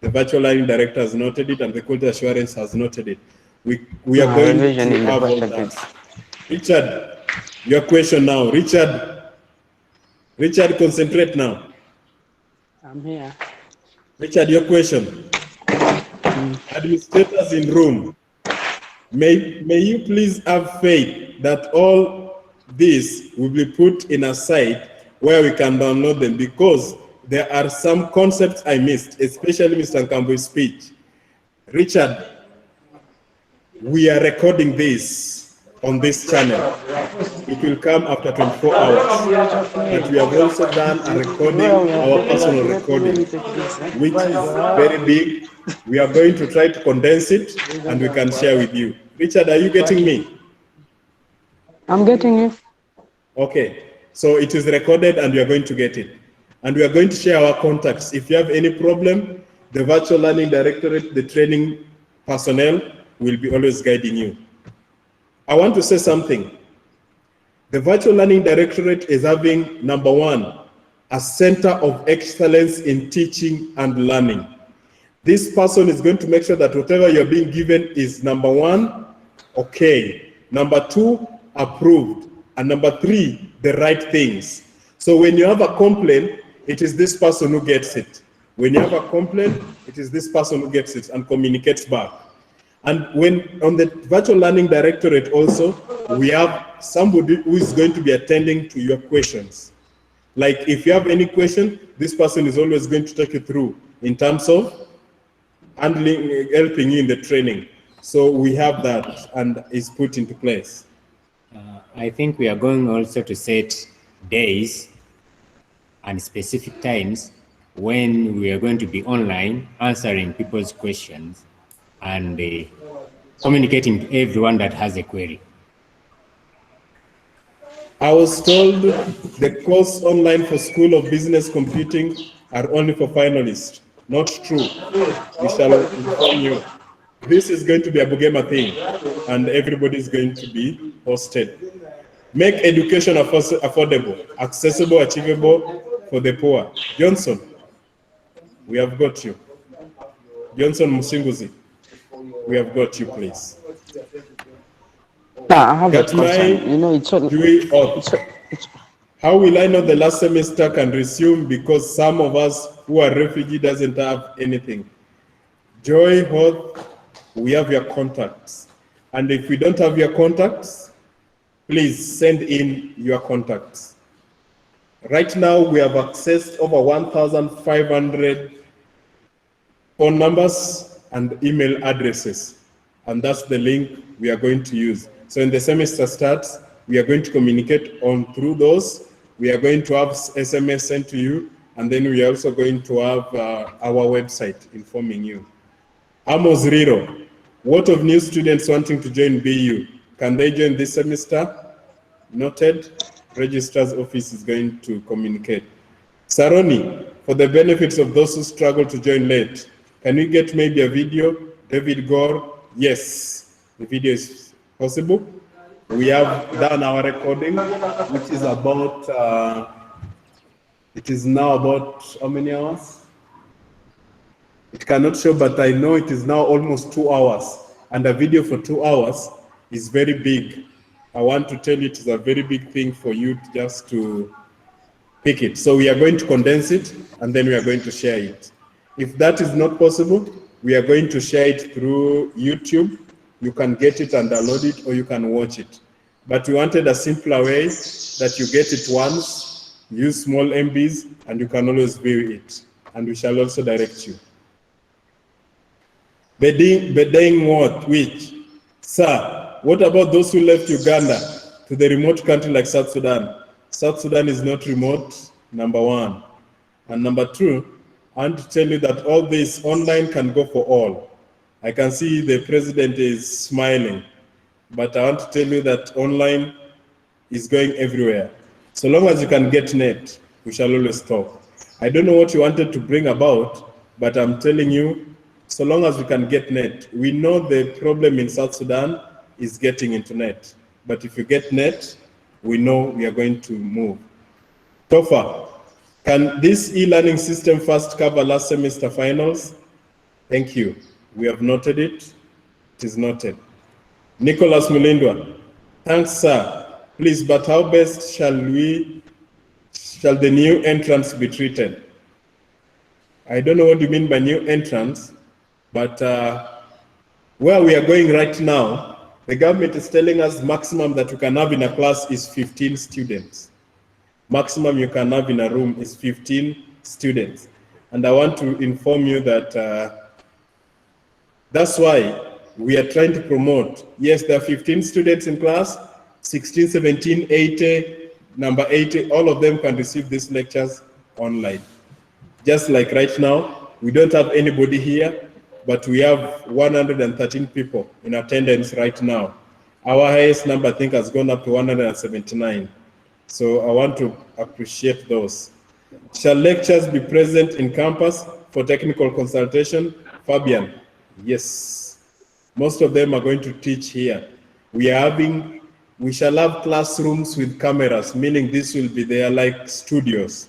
The virtual learning director has noted it and the quality assurance has noted it. We are going to have all that. Richard, your question now. Richard, concentrate now. I'm here. Richard, your question. Administrators in room, may you please have faith that all this will be put in a site where we can download them, because there are some concepts I missed, especially Mr. Nkambu's speech. Richard, we are recording this on this channel. It will come after 24 hours. But we have also done a recording, our personal recording, which is very big. We are going to try to condense it and we can share with you. Richard, are you getting me? I'm getting you. Okay, so it is recorded and we are going to get it. And we are going to share our contacts. If you have any problem, the Virtual Learning Directorate, the training personnel will be always guiding you. I want to say something. The Virtual Learning Directorate is having, number one, a center of excellence in teaching and learning. This person is going to make sure that whatever you're being given is, number one, okay. Number two, approved. And number three, the right things. So when you have a complaint, it is this person who gets it. When you have a complaint, it is this person who gets it and communicates back. And when on the Virtual Learning Directorate also, we have somebody who is going to be attending to your questions. Like if you have any question, this person is always going to take you through in terms of handling, helping you in the training. So we have that and it's put into place. I think we are going also to set days and specific times when we are going to be online answering people's questions and communicating to everyone that has a query. I was told the course online for School of Business Computing are only for finalists. Not true. We shall inform you. This is going to be a Bugema thing, and everybody is going to be hosted. Make education affordable, accessible, achievable for the poor. Johnson, we have got you. Johnson Musinguzi, we have got you, please. I have a question. You know, how will I know the last semester can resume, because some of us who are refugee doesn't have anything? Joy, Hoth, we have your contacts. And if we don't have your contacts, please send in your contacts. Right now, we have accessed over 1,500 phone numbers and email addresses. And that's the link we are going to use. So when the semester starts, we are going to communicate on through those. We are going to have SMS sent to you, and then we are also going to have our website informing you. Amos Riro, what of new students wanting to join BU? Can they join this semester? Noted. Registrar's office is going to communicate. Saroni, for the benefits of those who struggle to join late, can you get maybe a video? David Gore, yes, the video is possible. We have done our recording, which is about, it is now about how many hours? It cannot show, but I know it is now almost 2 hours, and a video for 2 hours is very big. I want to tell you it is a very big thing for you just to pick it. So we are going to condense it, and then we are going to share it. If that is not possible, we are going to share it through YouTube. You can get it and download it, or you can watch it. But we wanted a simpler way that you get it once, use small MBs, and you can always view it. And we shall also direct you. Bedding what? Which? Sir, what about those who left Uganda to the remote country like South Sudan? South Sudan is not remote, number one. And number two, I want to tell you that all this online can go for all. I can see the president is smiling, but I want to tell you that online is going everywhere. So long as you can get net, we shall always talk. I don't know what you wanted to bring about, but I'm telling you, so long as we can get net, we know the problem in South Sudan is getting internet. But if you get net, we know we are going to move. Tofa, can this e-learning system first cover last semester finals? Thank you. We have noted it. It is noted. Nicholas Mulindwa, thanks, sir. Please, but how best shall the new entrants be treated? I don't know what you mean by new entrants, but where we are going right now, the government is telling us maximum that you can have in a class is 15 students. Maximum you can have in a room is 15 students. And I want to inform you that that's why we are trying to promote. Yes, there are 15 students in class, 16, 17, 80, number 80, all of them can receive these lectures online. Just like right now, we don't have anybody here, but we have 113 people in attendance right now. Our highest number, I think, has gone up to 179. So I want to appreciate those. Shall lectures be present in campus for technical consultation? Fabian, yes. Most of them are going to teach here. We shall have classrooms with cameras, meaning this will be there like studios.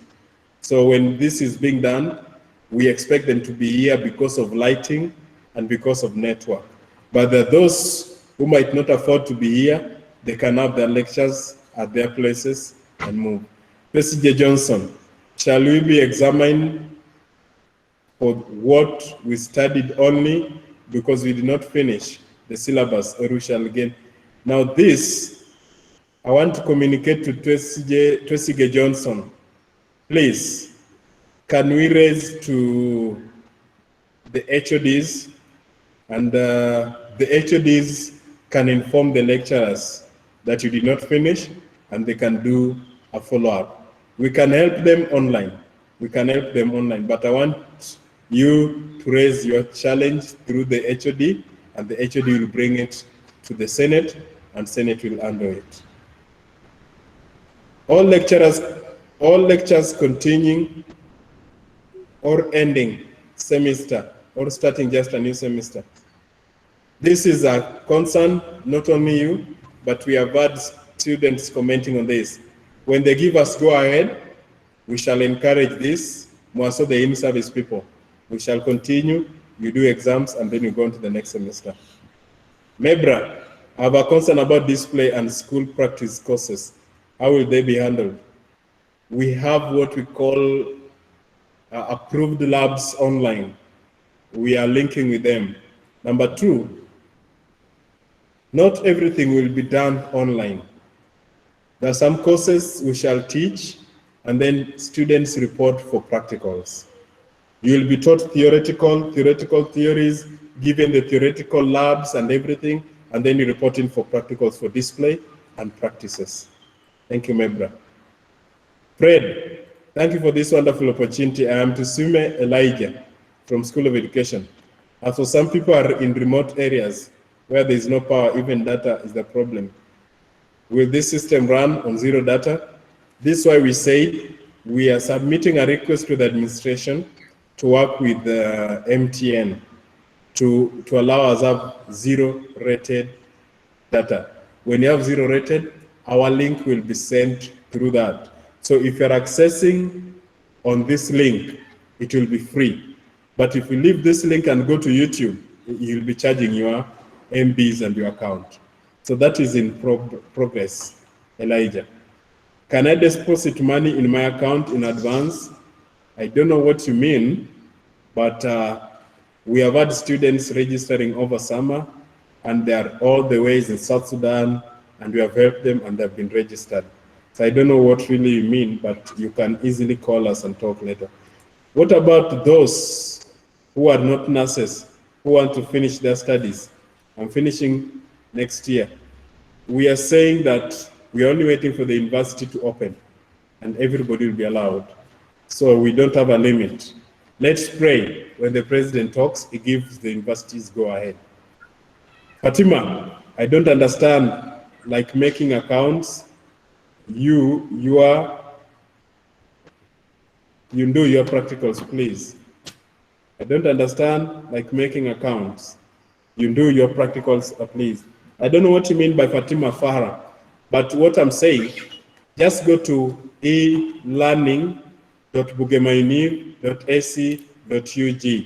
So when this is being done, we expect them to be here because of lighting and because of network. But those who might not afford to be here, they can have their lectures at their places and move. Mr. Johnson, shall we be examined for what we studied only because we did not finish the syllabus, or we shall again? Now this, I want to communicate to Tracy Johnson. Please, can we raise to the HODs, and the HODs can inform the lecturers that you did not finish, and they can do a follow-up. We can help them online. We can help them online, but I want you to raise your challenge through the HOD, and the HOD will bring it to the Senate, and Senate will handle it. All lectures continuing or ending semester, or starting just a new semester. This is a concern, not only you, but we have had students commenting on this. When they give us go ahead, we shall encourage this, more so the in-service people. We shall continue, you do exams, and then you go on to the next semester. Mebra, I have a concern about display and school practice courses. How will they be handled? We have what we call approved labs online. We are linking with them. Number two, not everything will be done online. There are some courses we shall teach, and then students report for practicals. You will be taught theoretical theories, given the theoretical labs and everything, and then you report in for practicals for display and practices. Thank you, Mebra. Fred, thank you for this wonderful opportunity. I am Tusume Elijah from School of Education. As for some people are in remote areas where there is no power, even data is the problem. Will this system run on zero data? This is why we say we are submitting a request to the administration to work with the MTN to allow us to have zero rated data. When you have zero rated, our link will be sent through that. So if you're accessing on this link, it will be free. But if you leave this link and go to YouTube, you'll be charging your MBs and your account. So that is in progress, Elijah. Can I deposit money in my account in advance? I don't know what you mean, but we have had students registering over summer, and they are all the ways in South Sudan, and we have helped them and they've been registered. So I don't know what really you mean, but you can easily call us and talk later. What about those who are not nurses, who want to finish their studies? I'm finishing next year. We are saying that we are only waiting for the university to open and everybody will be allowed. So we don't have a limit. Let's pray when the president talks, he gives the universities go ahead. Fatima, I don't understand, like making accounts, you do your practicals, please. I don't understand, like making accounts. You do your practicals, please. I don't know what you mean by Fatima Farah, but what I'm saying, just go to elearning.bugemauniv.ac.ug.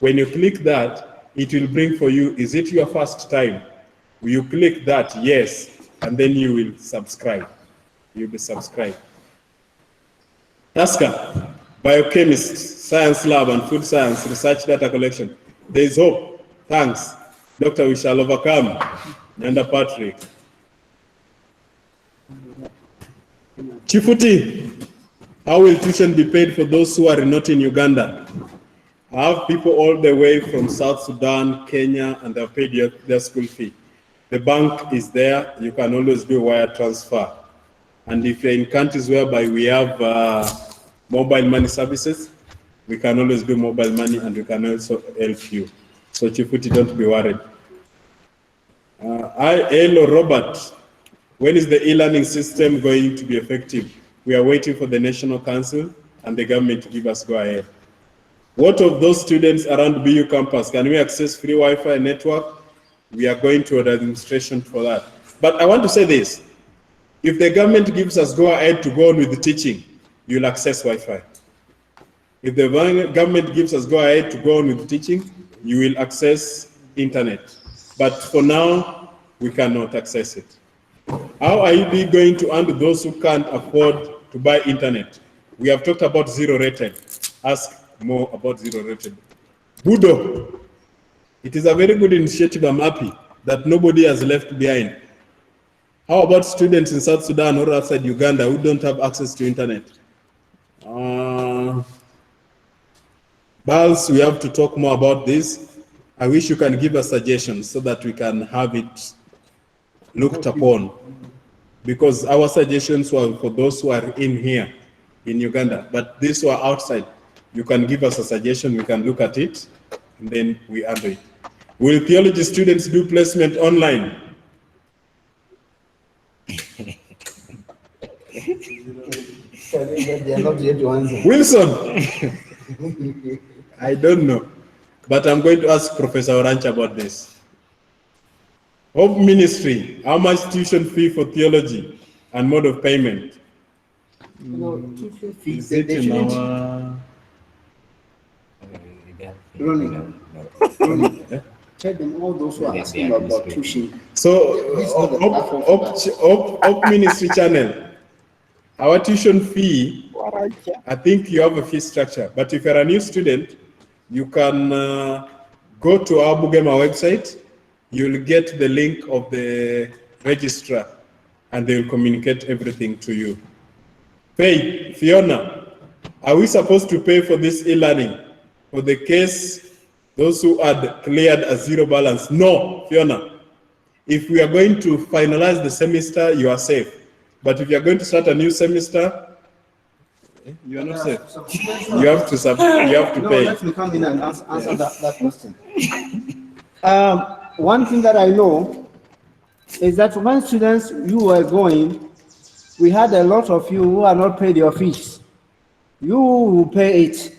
When you click that, it will bring for you, is it your first time? You click that, yes, and then you will subscribe. You'll be subscribed. Tasker, biochemist, science lab, and food science, research data collection. There is hope. Thanks. Doctor, we shall overcome. Nyanda Patrick. Chifuti, how will tuition be paid for those who are not in Uganda? I have people all the way from South Sudan, Kenya, and they've paid their school fee. The bank is there. You can always do wire transfer. And if you're in countries whereby we have mobile money services, we can always do mobile money and we can also help you. So Chifuti, don't be worried. Hello, Robert. When is the e-learning system going to be effective? We are waiting for the National Council and the government to give us go ahead. What of those students around BU campus? Can we access free Wi-Fi network? We are going to a registration for that. But I want to say this. If the government gives us go ahead to go on with the teaching, you'll access Wi-Fi. If the government gives us go ahead to go on with the teaching, you will access internet. But for now, we cannot access it. How are you going to handle those who can't afford to buy internet? We have talked about zero rated. Ask more about zero rated. Budo, it is a very good initiative. I'm happy that nobody has left behind. How about students in South Sudan or outside Uganda who don't have access to internet? Bals, we have to talk more about this. I wish you can give us suggestions so that we can have it looked upon. Because our suggestions were for those who are in here, in Uganda, but these were outside. You can give us a suggestion, we can look at it, and then we handle it. Will theology students do placement online? Wilson, I don't know, but I'm going to ask Professor Orange about this. Hope Ministry, how much tuition fee for theology and mode of payment? Tuition fees, Is it in our... Check them, all those who are asking about tuition. So, Hope Ministry channel, our tuition fee, I think you have a fee structure, but if you're a new student, you can go to our Bugema website, you'll get the link of the registrar, and they'll communicate everything to you. Faith, Fiona, are we supposed to pay for this e-learning? For the case, those who had cleared a zero balance? No, Fiona. If we are going to finalize the semester, you are safe. But if you are going to start a new semester, you are not safe. You have to pay. Let me come in and answer that question. One thing that I know is that when students, you were going, we had a lot of you who are not paid your fees. You will pay it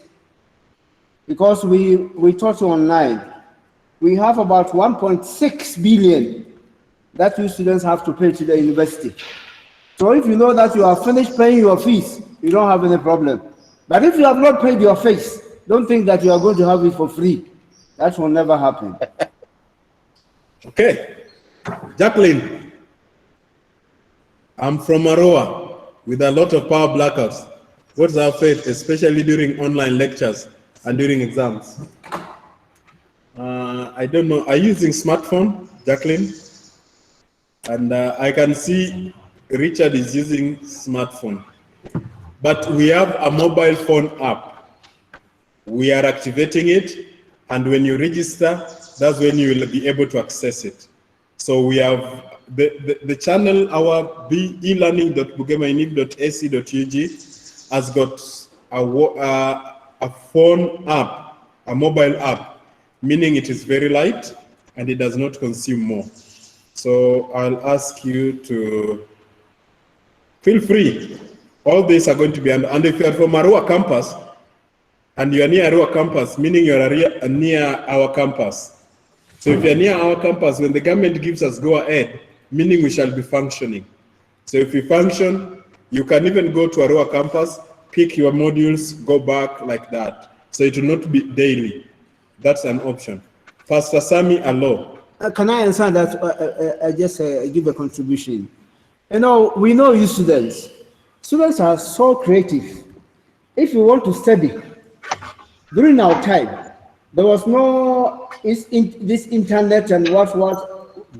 because we taught you online. We have about 1.6 billion that you students have to pay to the university. So if you know that you are finished paying your fees, you don't have any problem. But if you have not paid your fees, Don't think that you are going to have it for free. That will never happen. Okay. Jacqueline, I'm from Aroa with a lot of power blackouts. What's our fate, especially during online lectures and during exams? I don't know. Are you using smartphone, Jacqueline? And I can see Richard is using smartphone. But we have a mobile phone app. We are activating it, and when you register, that's when you will be able to access it. So we have the channel, our elearning.bugemainib.ac.ug has got a phone app, a mobile app, meaning it is very light and it does not consume more. So I'll ask you to feel free. All these are going to be, and if you are from Arua campus, and you are near Arua campus, meaning you are near our campus. So if you are near our campus, when the government gives us go ahead, meaning we shall be functioning. So if you function, you can even go to Arua campus, pick your modules, go back like that. So it will not be daily. That's an option. Pastor Sami Alo. Can I answer that? I just give a contribution. You know, we know you students. Students are so creative. If you want to study, during our time, there was no this internet and what,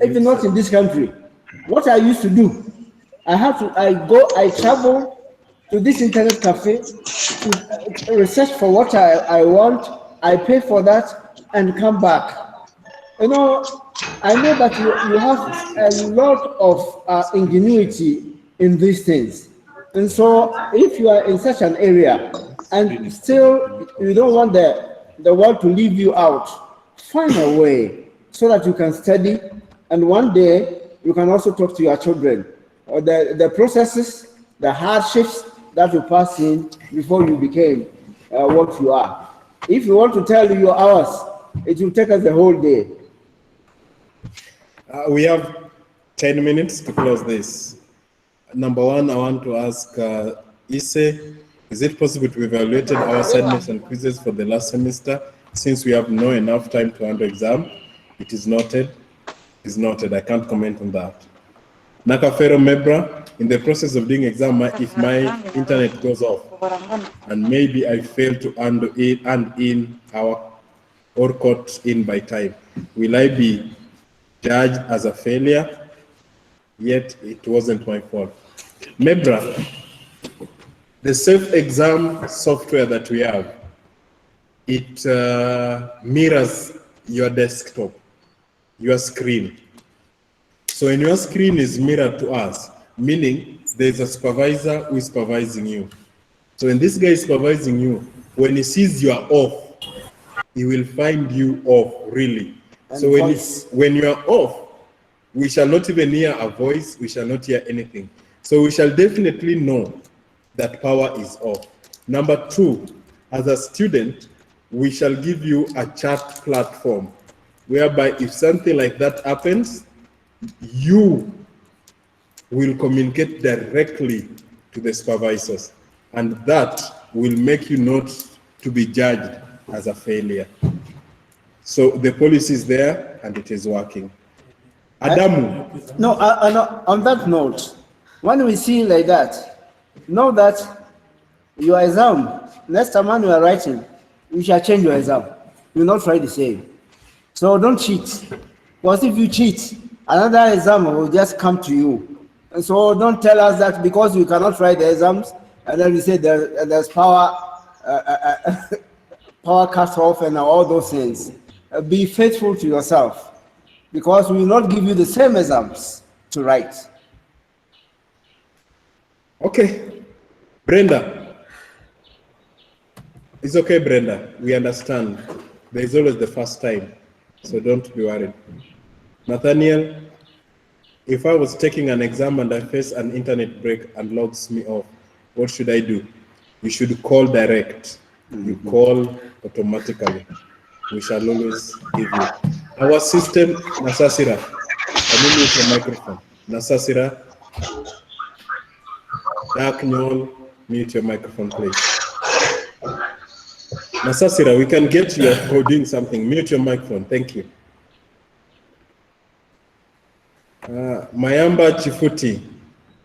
even not in this country. What I used to do, I travel to this internet cafe to research for what I want, I pay for that and come back. You know, I know that you have a lot of ingenuity in these things. And so if you are in such an area and still you don't want the world to leave you out, find a way so that you can study, and one day you can also talk to your children, or the processes, the hardships that you pass in before you became what you are. If you want to tell your hours, it will take us the whole day. We have 10 minutes to close this. Number one, I want to ask Ise, is it possible to evaluate our assignments and quizzes for the last semester since we have not enough time to handle exam? It is noted. It is noted. I can't comment on that. Nakafero Mebra, in the process of doing exam, if my internet goes off and maybe I fail to hand in our ORCOT in by time, will I be judged as a failure? Yet it wasn't my fault. Mebra, the self-exam software that we have, it mirrors your desktop, your screen. So when your screen is mirrored to us, meaning there's a supervisor who is supervising you. So when this guy is supervising you, when he sees you are off, he will find you off, really. And so when you are off, we shall not even hear a voice, we shall not hear anything. So we shall definitely know that power is off. Number two, as a student, we shall give you a chat platform whereby if something like that happens, you will communicate directly to the supervisors, and that will make you not to be judged as a failure. So the policy is there and it is working. Adamu. No, on that note, when we see like that, know that your exam, next time when you are writing, you shall change your exam. You will not try the same. So don't cheat. Because if you cheat, another exam will just come to you. And so don't tell us that because you cannot write the exams, and then we say there's power, power cut off and all those things. Be faithful to yourself, because we will not give you the same exams to write. Okay. Brenda. It's okay, Brenda. We understand. There is always the first time, so don't be worried. Nathaniel, if I was taking an exam and I face an internet break and logs me off, what should I do? You should call direct. You call automatically. We shall always give you. Our system, Nasasira. Can you mute your microphone? Nasasira. Dark Nyol, mute your microphone, please. Masasira, we can get you doing something. Mute your microphone. Thank you. Mayamba Chifuti,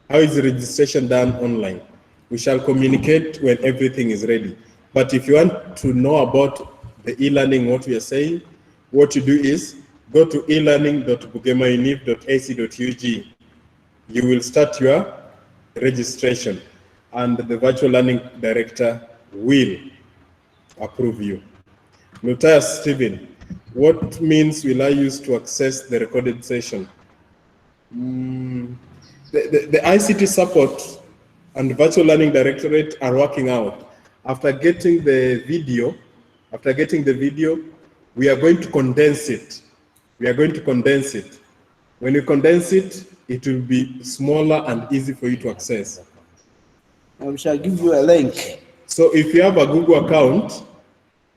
how is the registration done online? We shall communicate when everything is ready. But if you want to know about the e-learning, what we are saying, what you do is go to elearning.bugemauniv.ac.ug. You will start your registration and the virtual learning director will approve you. Matthias Stephen, what means will I use to access the recorded session? The ICT support and virtual learning directorate are working out. After getting the video, we are going to condense it. When you condense it, it will be smaller and easy for you to access. And we shall give you a link. So if you have a Google account,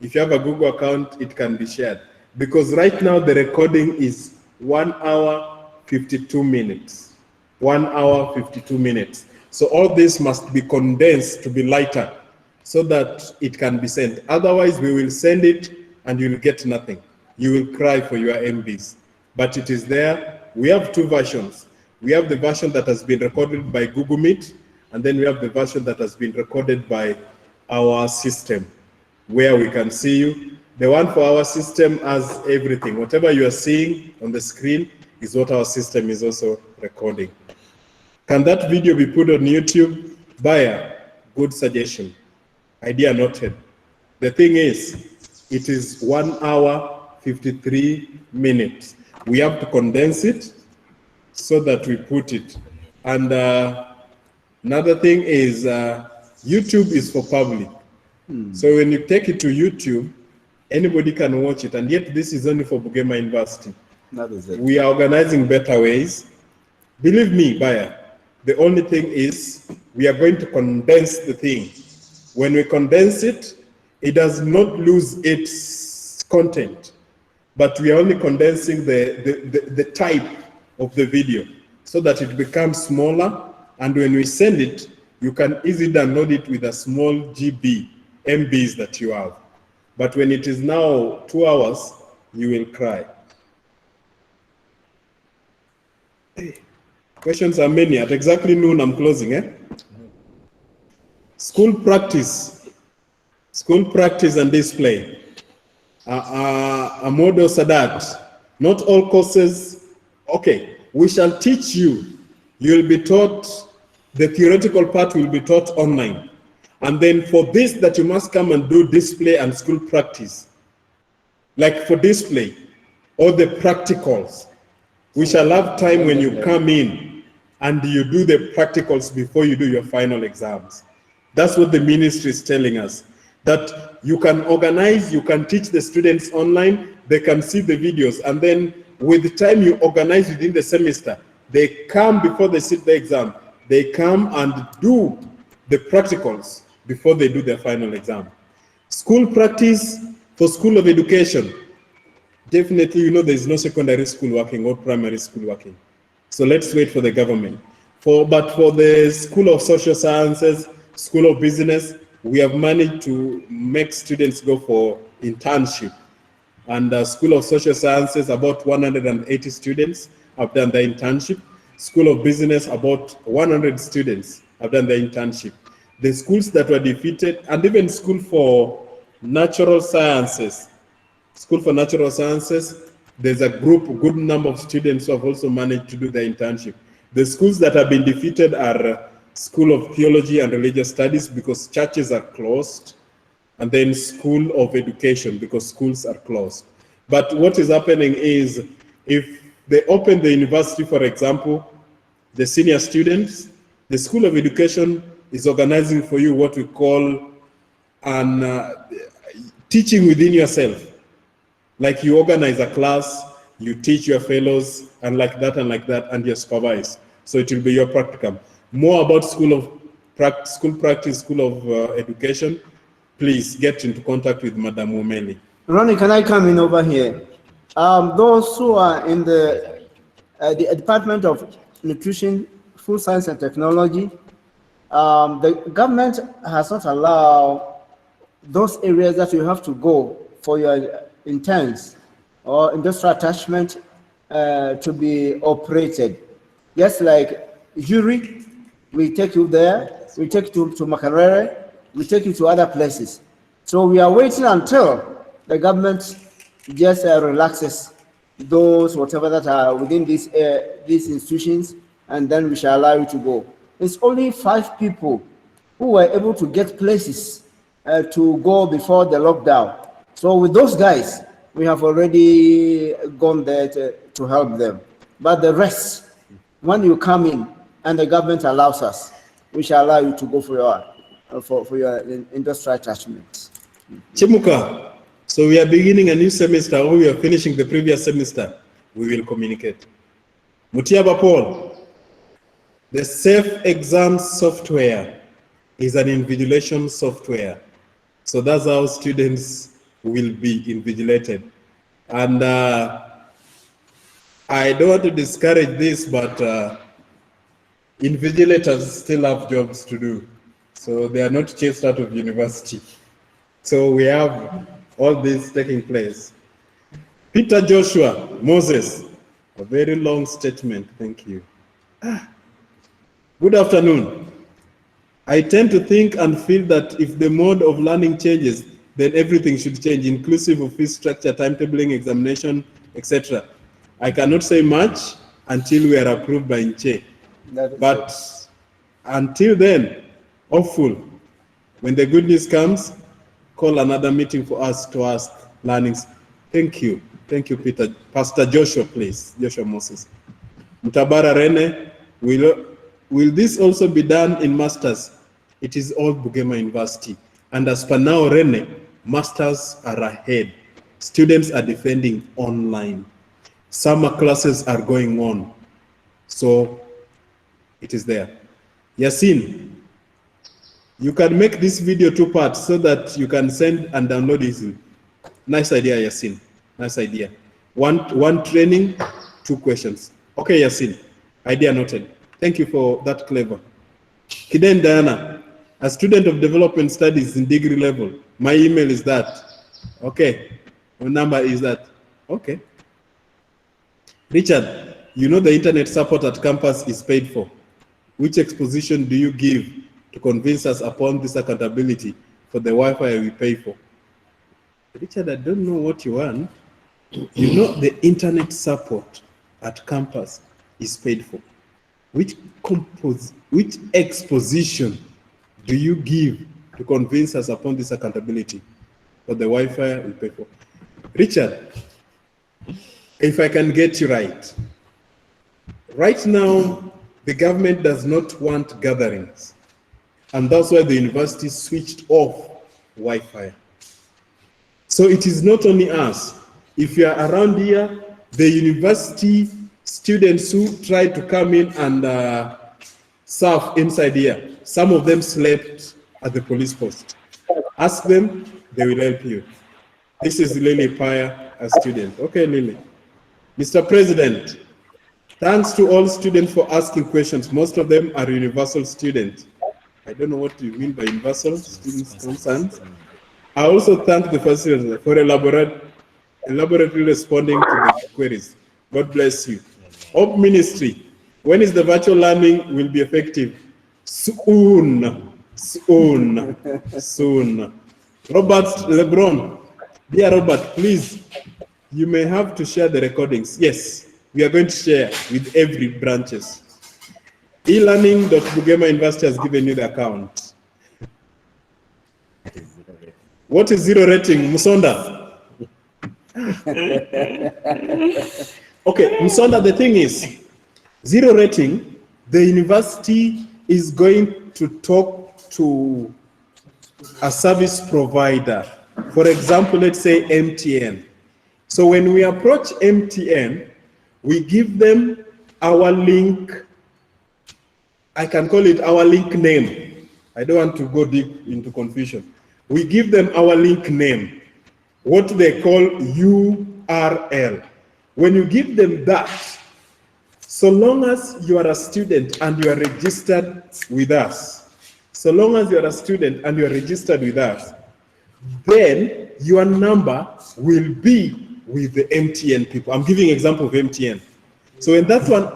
it can be shared. Because right now the recording is 1 hour 52 minutes. 1 hour 52 minutes. So all this must be condensed to be lighter so that it can be sent. Otherwise, we will send it and you will get nothing. You will cry for your MBs. But it is there. We have two versions. We have the version that has been recorded by Google Meet, and then we have the version that has been recorded by our system, where we can see you. The one for our system has everything. Whatever you are seeing on the screen is what our system is also recording. Can that video be put on YouTube? Buyer, good suggestion. Idea noted. The thing is, it is 1 hour 53 minutes. We have to condense it so that we put it. And another thing is YouTube is for public. So when you take it to YouTube, anybody can watch it. And yet this is only for Bugema University. That is it. We are organizing better ways. Believe me, Buyer, the only thing is we are going to condense the thing. When we condense it, it does not lose its content, but we are only condensing the type of the video so that it becomes smaller. And when we send it, you can easily download it with a small MBs that you have. But when it is now 2 hours, you will cry. Questions are many. At exactly noon, I'm closing. School practice and display. Amodo Sadat, not all courses. Okay, we shall teach you. You'll be taught, the theoretical part will be taught online. And then for this that you must come and do display and school practice. Like for display, or the practicals. We shall have time when you come in and you do the practicals before you do your final exams. That's what the ministry is telling us. That you can organize, you can teach the students online, they can see the videos, and then with the time you organize within the semester, they come before they sit the exam, they come and do the practicals before they do their final exam. School practice for School of Education. Definitely, you know, there is no secondary school working or primary school working. So let's wait for the government. But for the School of Social Sciences, School of Business, we have managed to make students go for internship. And School of Social Sciences, about 180 students have done the internship. School of Business, about 100 students have done the internship. The schools that were defeated, and even School for Natural Sciences, there's a good number of students who have also managed to do the internship. The schools that have been defeated are School of Theology and Religious Studies because churches are closed, and then School of Education because schools are closed. But what is happening is if they open the university, for example, the senior students, the School of Education is organizing for you what we call teaching within yourself. Like you organize a class, you teach your fellows, and like that, and you supervise. So it will be your practicum. More about School Practice, School of Education, please get into contact with Madam Umeli. Ronnie, can I come in over here? Those who are in the Department of Nutrition, Food Science and Technology, the government has not allowed those areas that you have to go for your interns or industrial attachment to be operated. Just like Yuri, we take you there, we take you to Makerere, we take you to other places. So we are waiting until the government just relaxes those whatever that are within these institutions, and then we shall allow you to go. It's only 5 people who were able to get places to go before the lockdown. So with those guys, we have already gone there to help them. But the rest, when you come in and the government allows us, we shall allow you to go for your industrial attachments. Chimuka, so we are beginning a new semester, or we are finishing the previous semester. We will communicate. Mutiaba Paul, the Safe Exam software is an invigilation software. So that's how students will be invigilated. And I don't want to discourage this, but invigilators still have jobs to do. So they are not chased out of university. So we have all this taking place. Peter Joshua Moses, a very long statement, thank you. Good afternoon. I tend to think and feel that if the mode of learning changes, then everything should change, inclusive of fee structure, timetabling, examination, etc. I cannot say much until we are approved by Nche. But until then, hopeful, when the good news comes, call another meeting for us to ask learnings. Thank you, Peter. Pastor Joshua, please, Joshua Moses. Mutabara Rene, will this also be done in masters? It is all Bugema University. And as per now, Rene, masters are ahead. Students are defending online. Summer classes are going on. So it is there. Yasin, you can make this video 2 parts so that you can send and download easily. Nice idea, Yasin. Nice idea. One training, 2 questions. Okay, Yasin. Idea noted. Thank you for that clever. Kiden Diana, a student of development studies in degree level. My email is that. Okay. My number is that. Okay. Richard, you know the internet support at campus is paid for. Which exposition do you give to convince us upon this accountability for the Wi-Fi we pay for? Richard, I don't know what you want. You know the internet support at campus is paid for. Which exposition do you give to convince us upon this accountability for the Wi-Fi we pay for? Richard, if I can get you right. Right now, the government does not want gatherings. And that's why the university switched off Wi-Fi. So it is not only us. If you are around here, the university students who tried to come in and serve inside here, some of them slept at the police post. Ask them, they will help you. This is Lily Paya, a student. Okay, Lily. Mr. President, thanks to all students for asking questions. Most of them are universal students. I don't know what you mean by universal students concerned. I also thank the facilitator for elaborately responding to the queries. God bless you. Hope Ministry, when is the virtual learning will be effective? Soon. Robert Lebron, dear Robert, please, you may have to share the recordings. Yes, we are going to share with every branches. elearning.bugema University has given you the account. What is zero rating, Musonda? Okay, Musonda, the thing is, zero rating, the university is going to talk to a service provider. For example, let's say MTN. So when we approach MTN, we give them our link. I can call it our link name. I don't want to go deep into confusion. We give them our link name, what they call URL. When you give them that, so long as you are a student and you are registered with us, then your number will be with the MTN people. I'm giving example of MTN. So when that one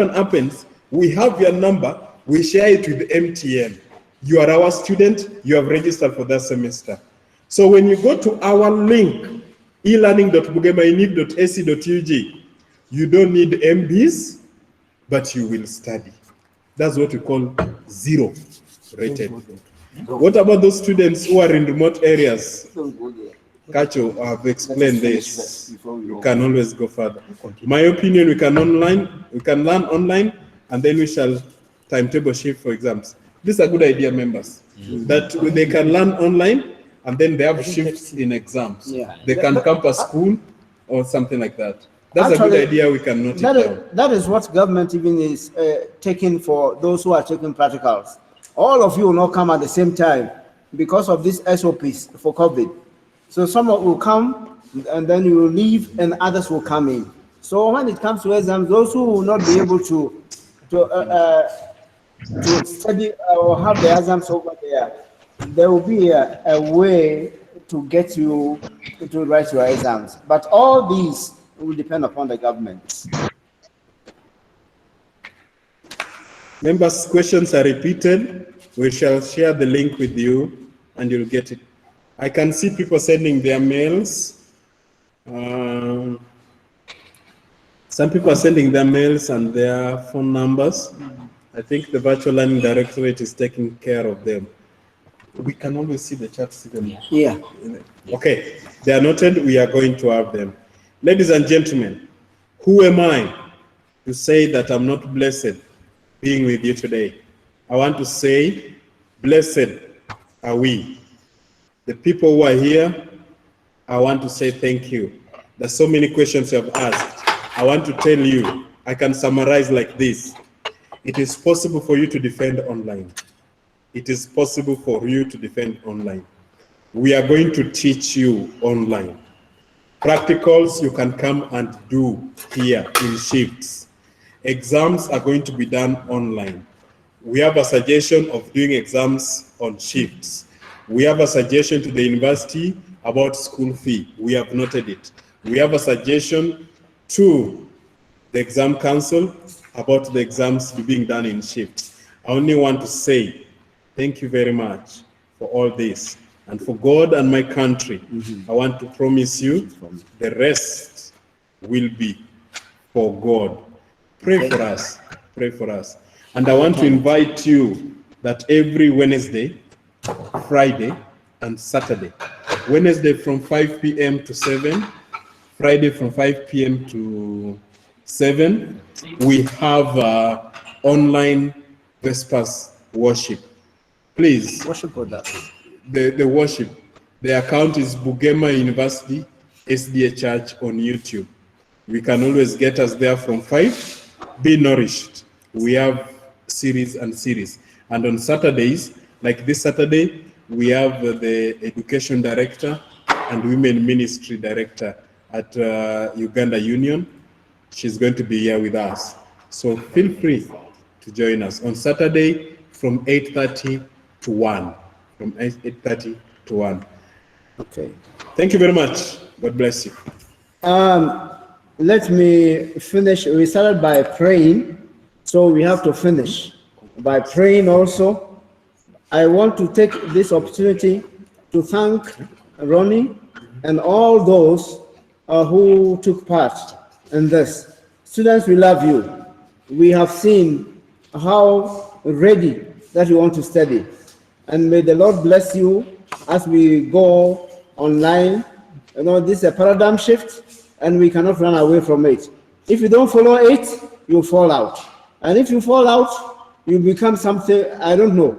happens, we have your number, we share it with MTN. You are our student, you have registered for that semester. So when you go to our link, elearning.bugemainib.ac.ug, you don't need MBs, but you will study. That's what we call zero rated. What about those students who are in remote areas? Kacho, I've explained this. You can always go further. My opinion, we can learn online, and then we shall timetable shift for exams. This is a good idea, members, that they can learn online, and then they have shifts in exams. They can campus school or something like that. That's actually a good idea. We can note it down. That is what government even is taking for those who are taking practicals. All of you will not come at the same time because of these SOPs for COVID. So some will come and then you will leave and others will come in. So when it comes to exams, those who will not be able to study or have the exams over there will be a way to get you to write your exams. But all these will depend upon the government. Members, questions are repeated. We shall share the link with you and you'll get it. I can see people sending their mails. Some people are sending their mails and their phone numbers. I think the Virtual Learning Directorate is taking care of them. We can always see the chats. Yeah. Okay, they are noted. We are going to have them. Ladies and gentlemen, who am I to say that I'm not blessed being with you today? I want to say, blessed are we. The people who are here, I want to say thank you. There's so many questions you have asked. I want to tell you, I can summarize like this. It is possible for you to defend online. It is possible for you to defend online. We are going to teach you online. Practicals you can come and do here in shifts. Exams are going to be done online. We have a suggestion of doing exams on shifts. We have a suggestion to the university about school fee. We have noted it. We have a suggestion to the exam council about the exams being done in shifts. I only want to say thank you very much for all this. And for God and my country, I want to promise you the rest will be for God. Pray for us. Pray for us. And I want to invite you that every Wednesday, Friday, and Saturday, Wednesday from 5 p.m. to 7, Friday from 5 p.m. to 7, we have online Vespers worship. Please. Worship with that. The worship. The account is Bugema University SDA Church on YouTube. We can always get us there from 5. Be nourished. We have series and series. And on Saturdays, like this Saturday, we have the Education Director and Women Ministry Director at Uganda Union. She's going to be here with us. So feel free to join us on Saturday from 8:30 to 1. From 8:30 to 1. Okay. Thank you very much. God bless you. Let me finish. We started by praying, so we have to finish by praying also. I want to take this opportunity to thank Ronnie and all those who took part in this. Students, we love you. We have seen how ready that you want to study. And may the Lord bless you as we go online. You know, this is a paradigm shift and we cannot run away from it. If you don't follow it, you fall out. And if you fall out, you become something, I don't know.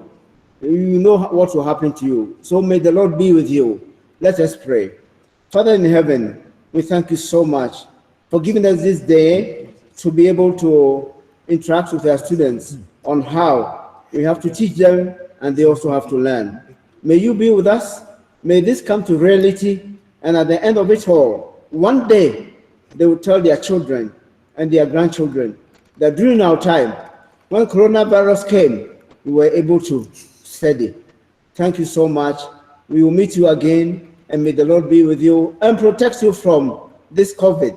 You know what will happen to you. So may the Lord be with you. Let us pray. Father in heaven, we thank you so much for giving us this day to be able to interact with our students on how we have to teach them and they also have to learn. May you be with us. May this come to reality. And at the end of it all, one day they will tell their children and their grandchildren that during our time, when coronavirus came, we were able to study. Thank you so much. We will meet you again, and may the Lord be with you and protect you from this COVID.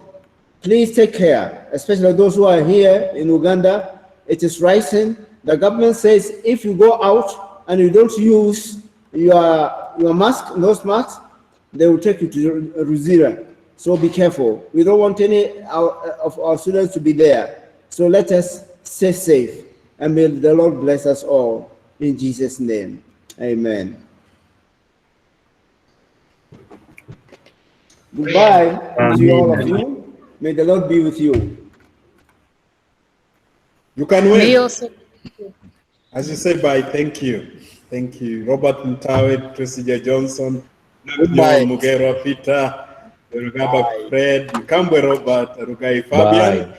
Please take care, especially those who are here in Uganda. It is rising. The government says if you go out and you don't use your mask, nose mask, they will take you to Ruzira. So be careful. We don't want any of our students to be there. So let us stay safe, and may the Lord bless us all in Jesus' name. Amen. Goodbye to all of you. May the Lord be with you. You can wait. Me also. As you say bye, thank you. Thank you. Robert Mtawe, Tracy J. Johnson, John Mugera Peter, Rugaba Fred, Mkambwe Robert, Rugai Fabian. Bye.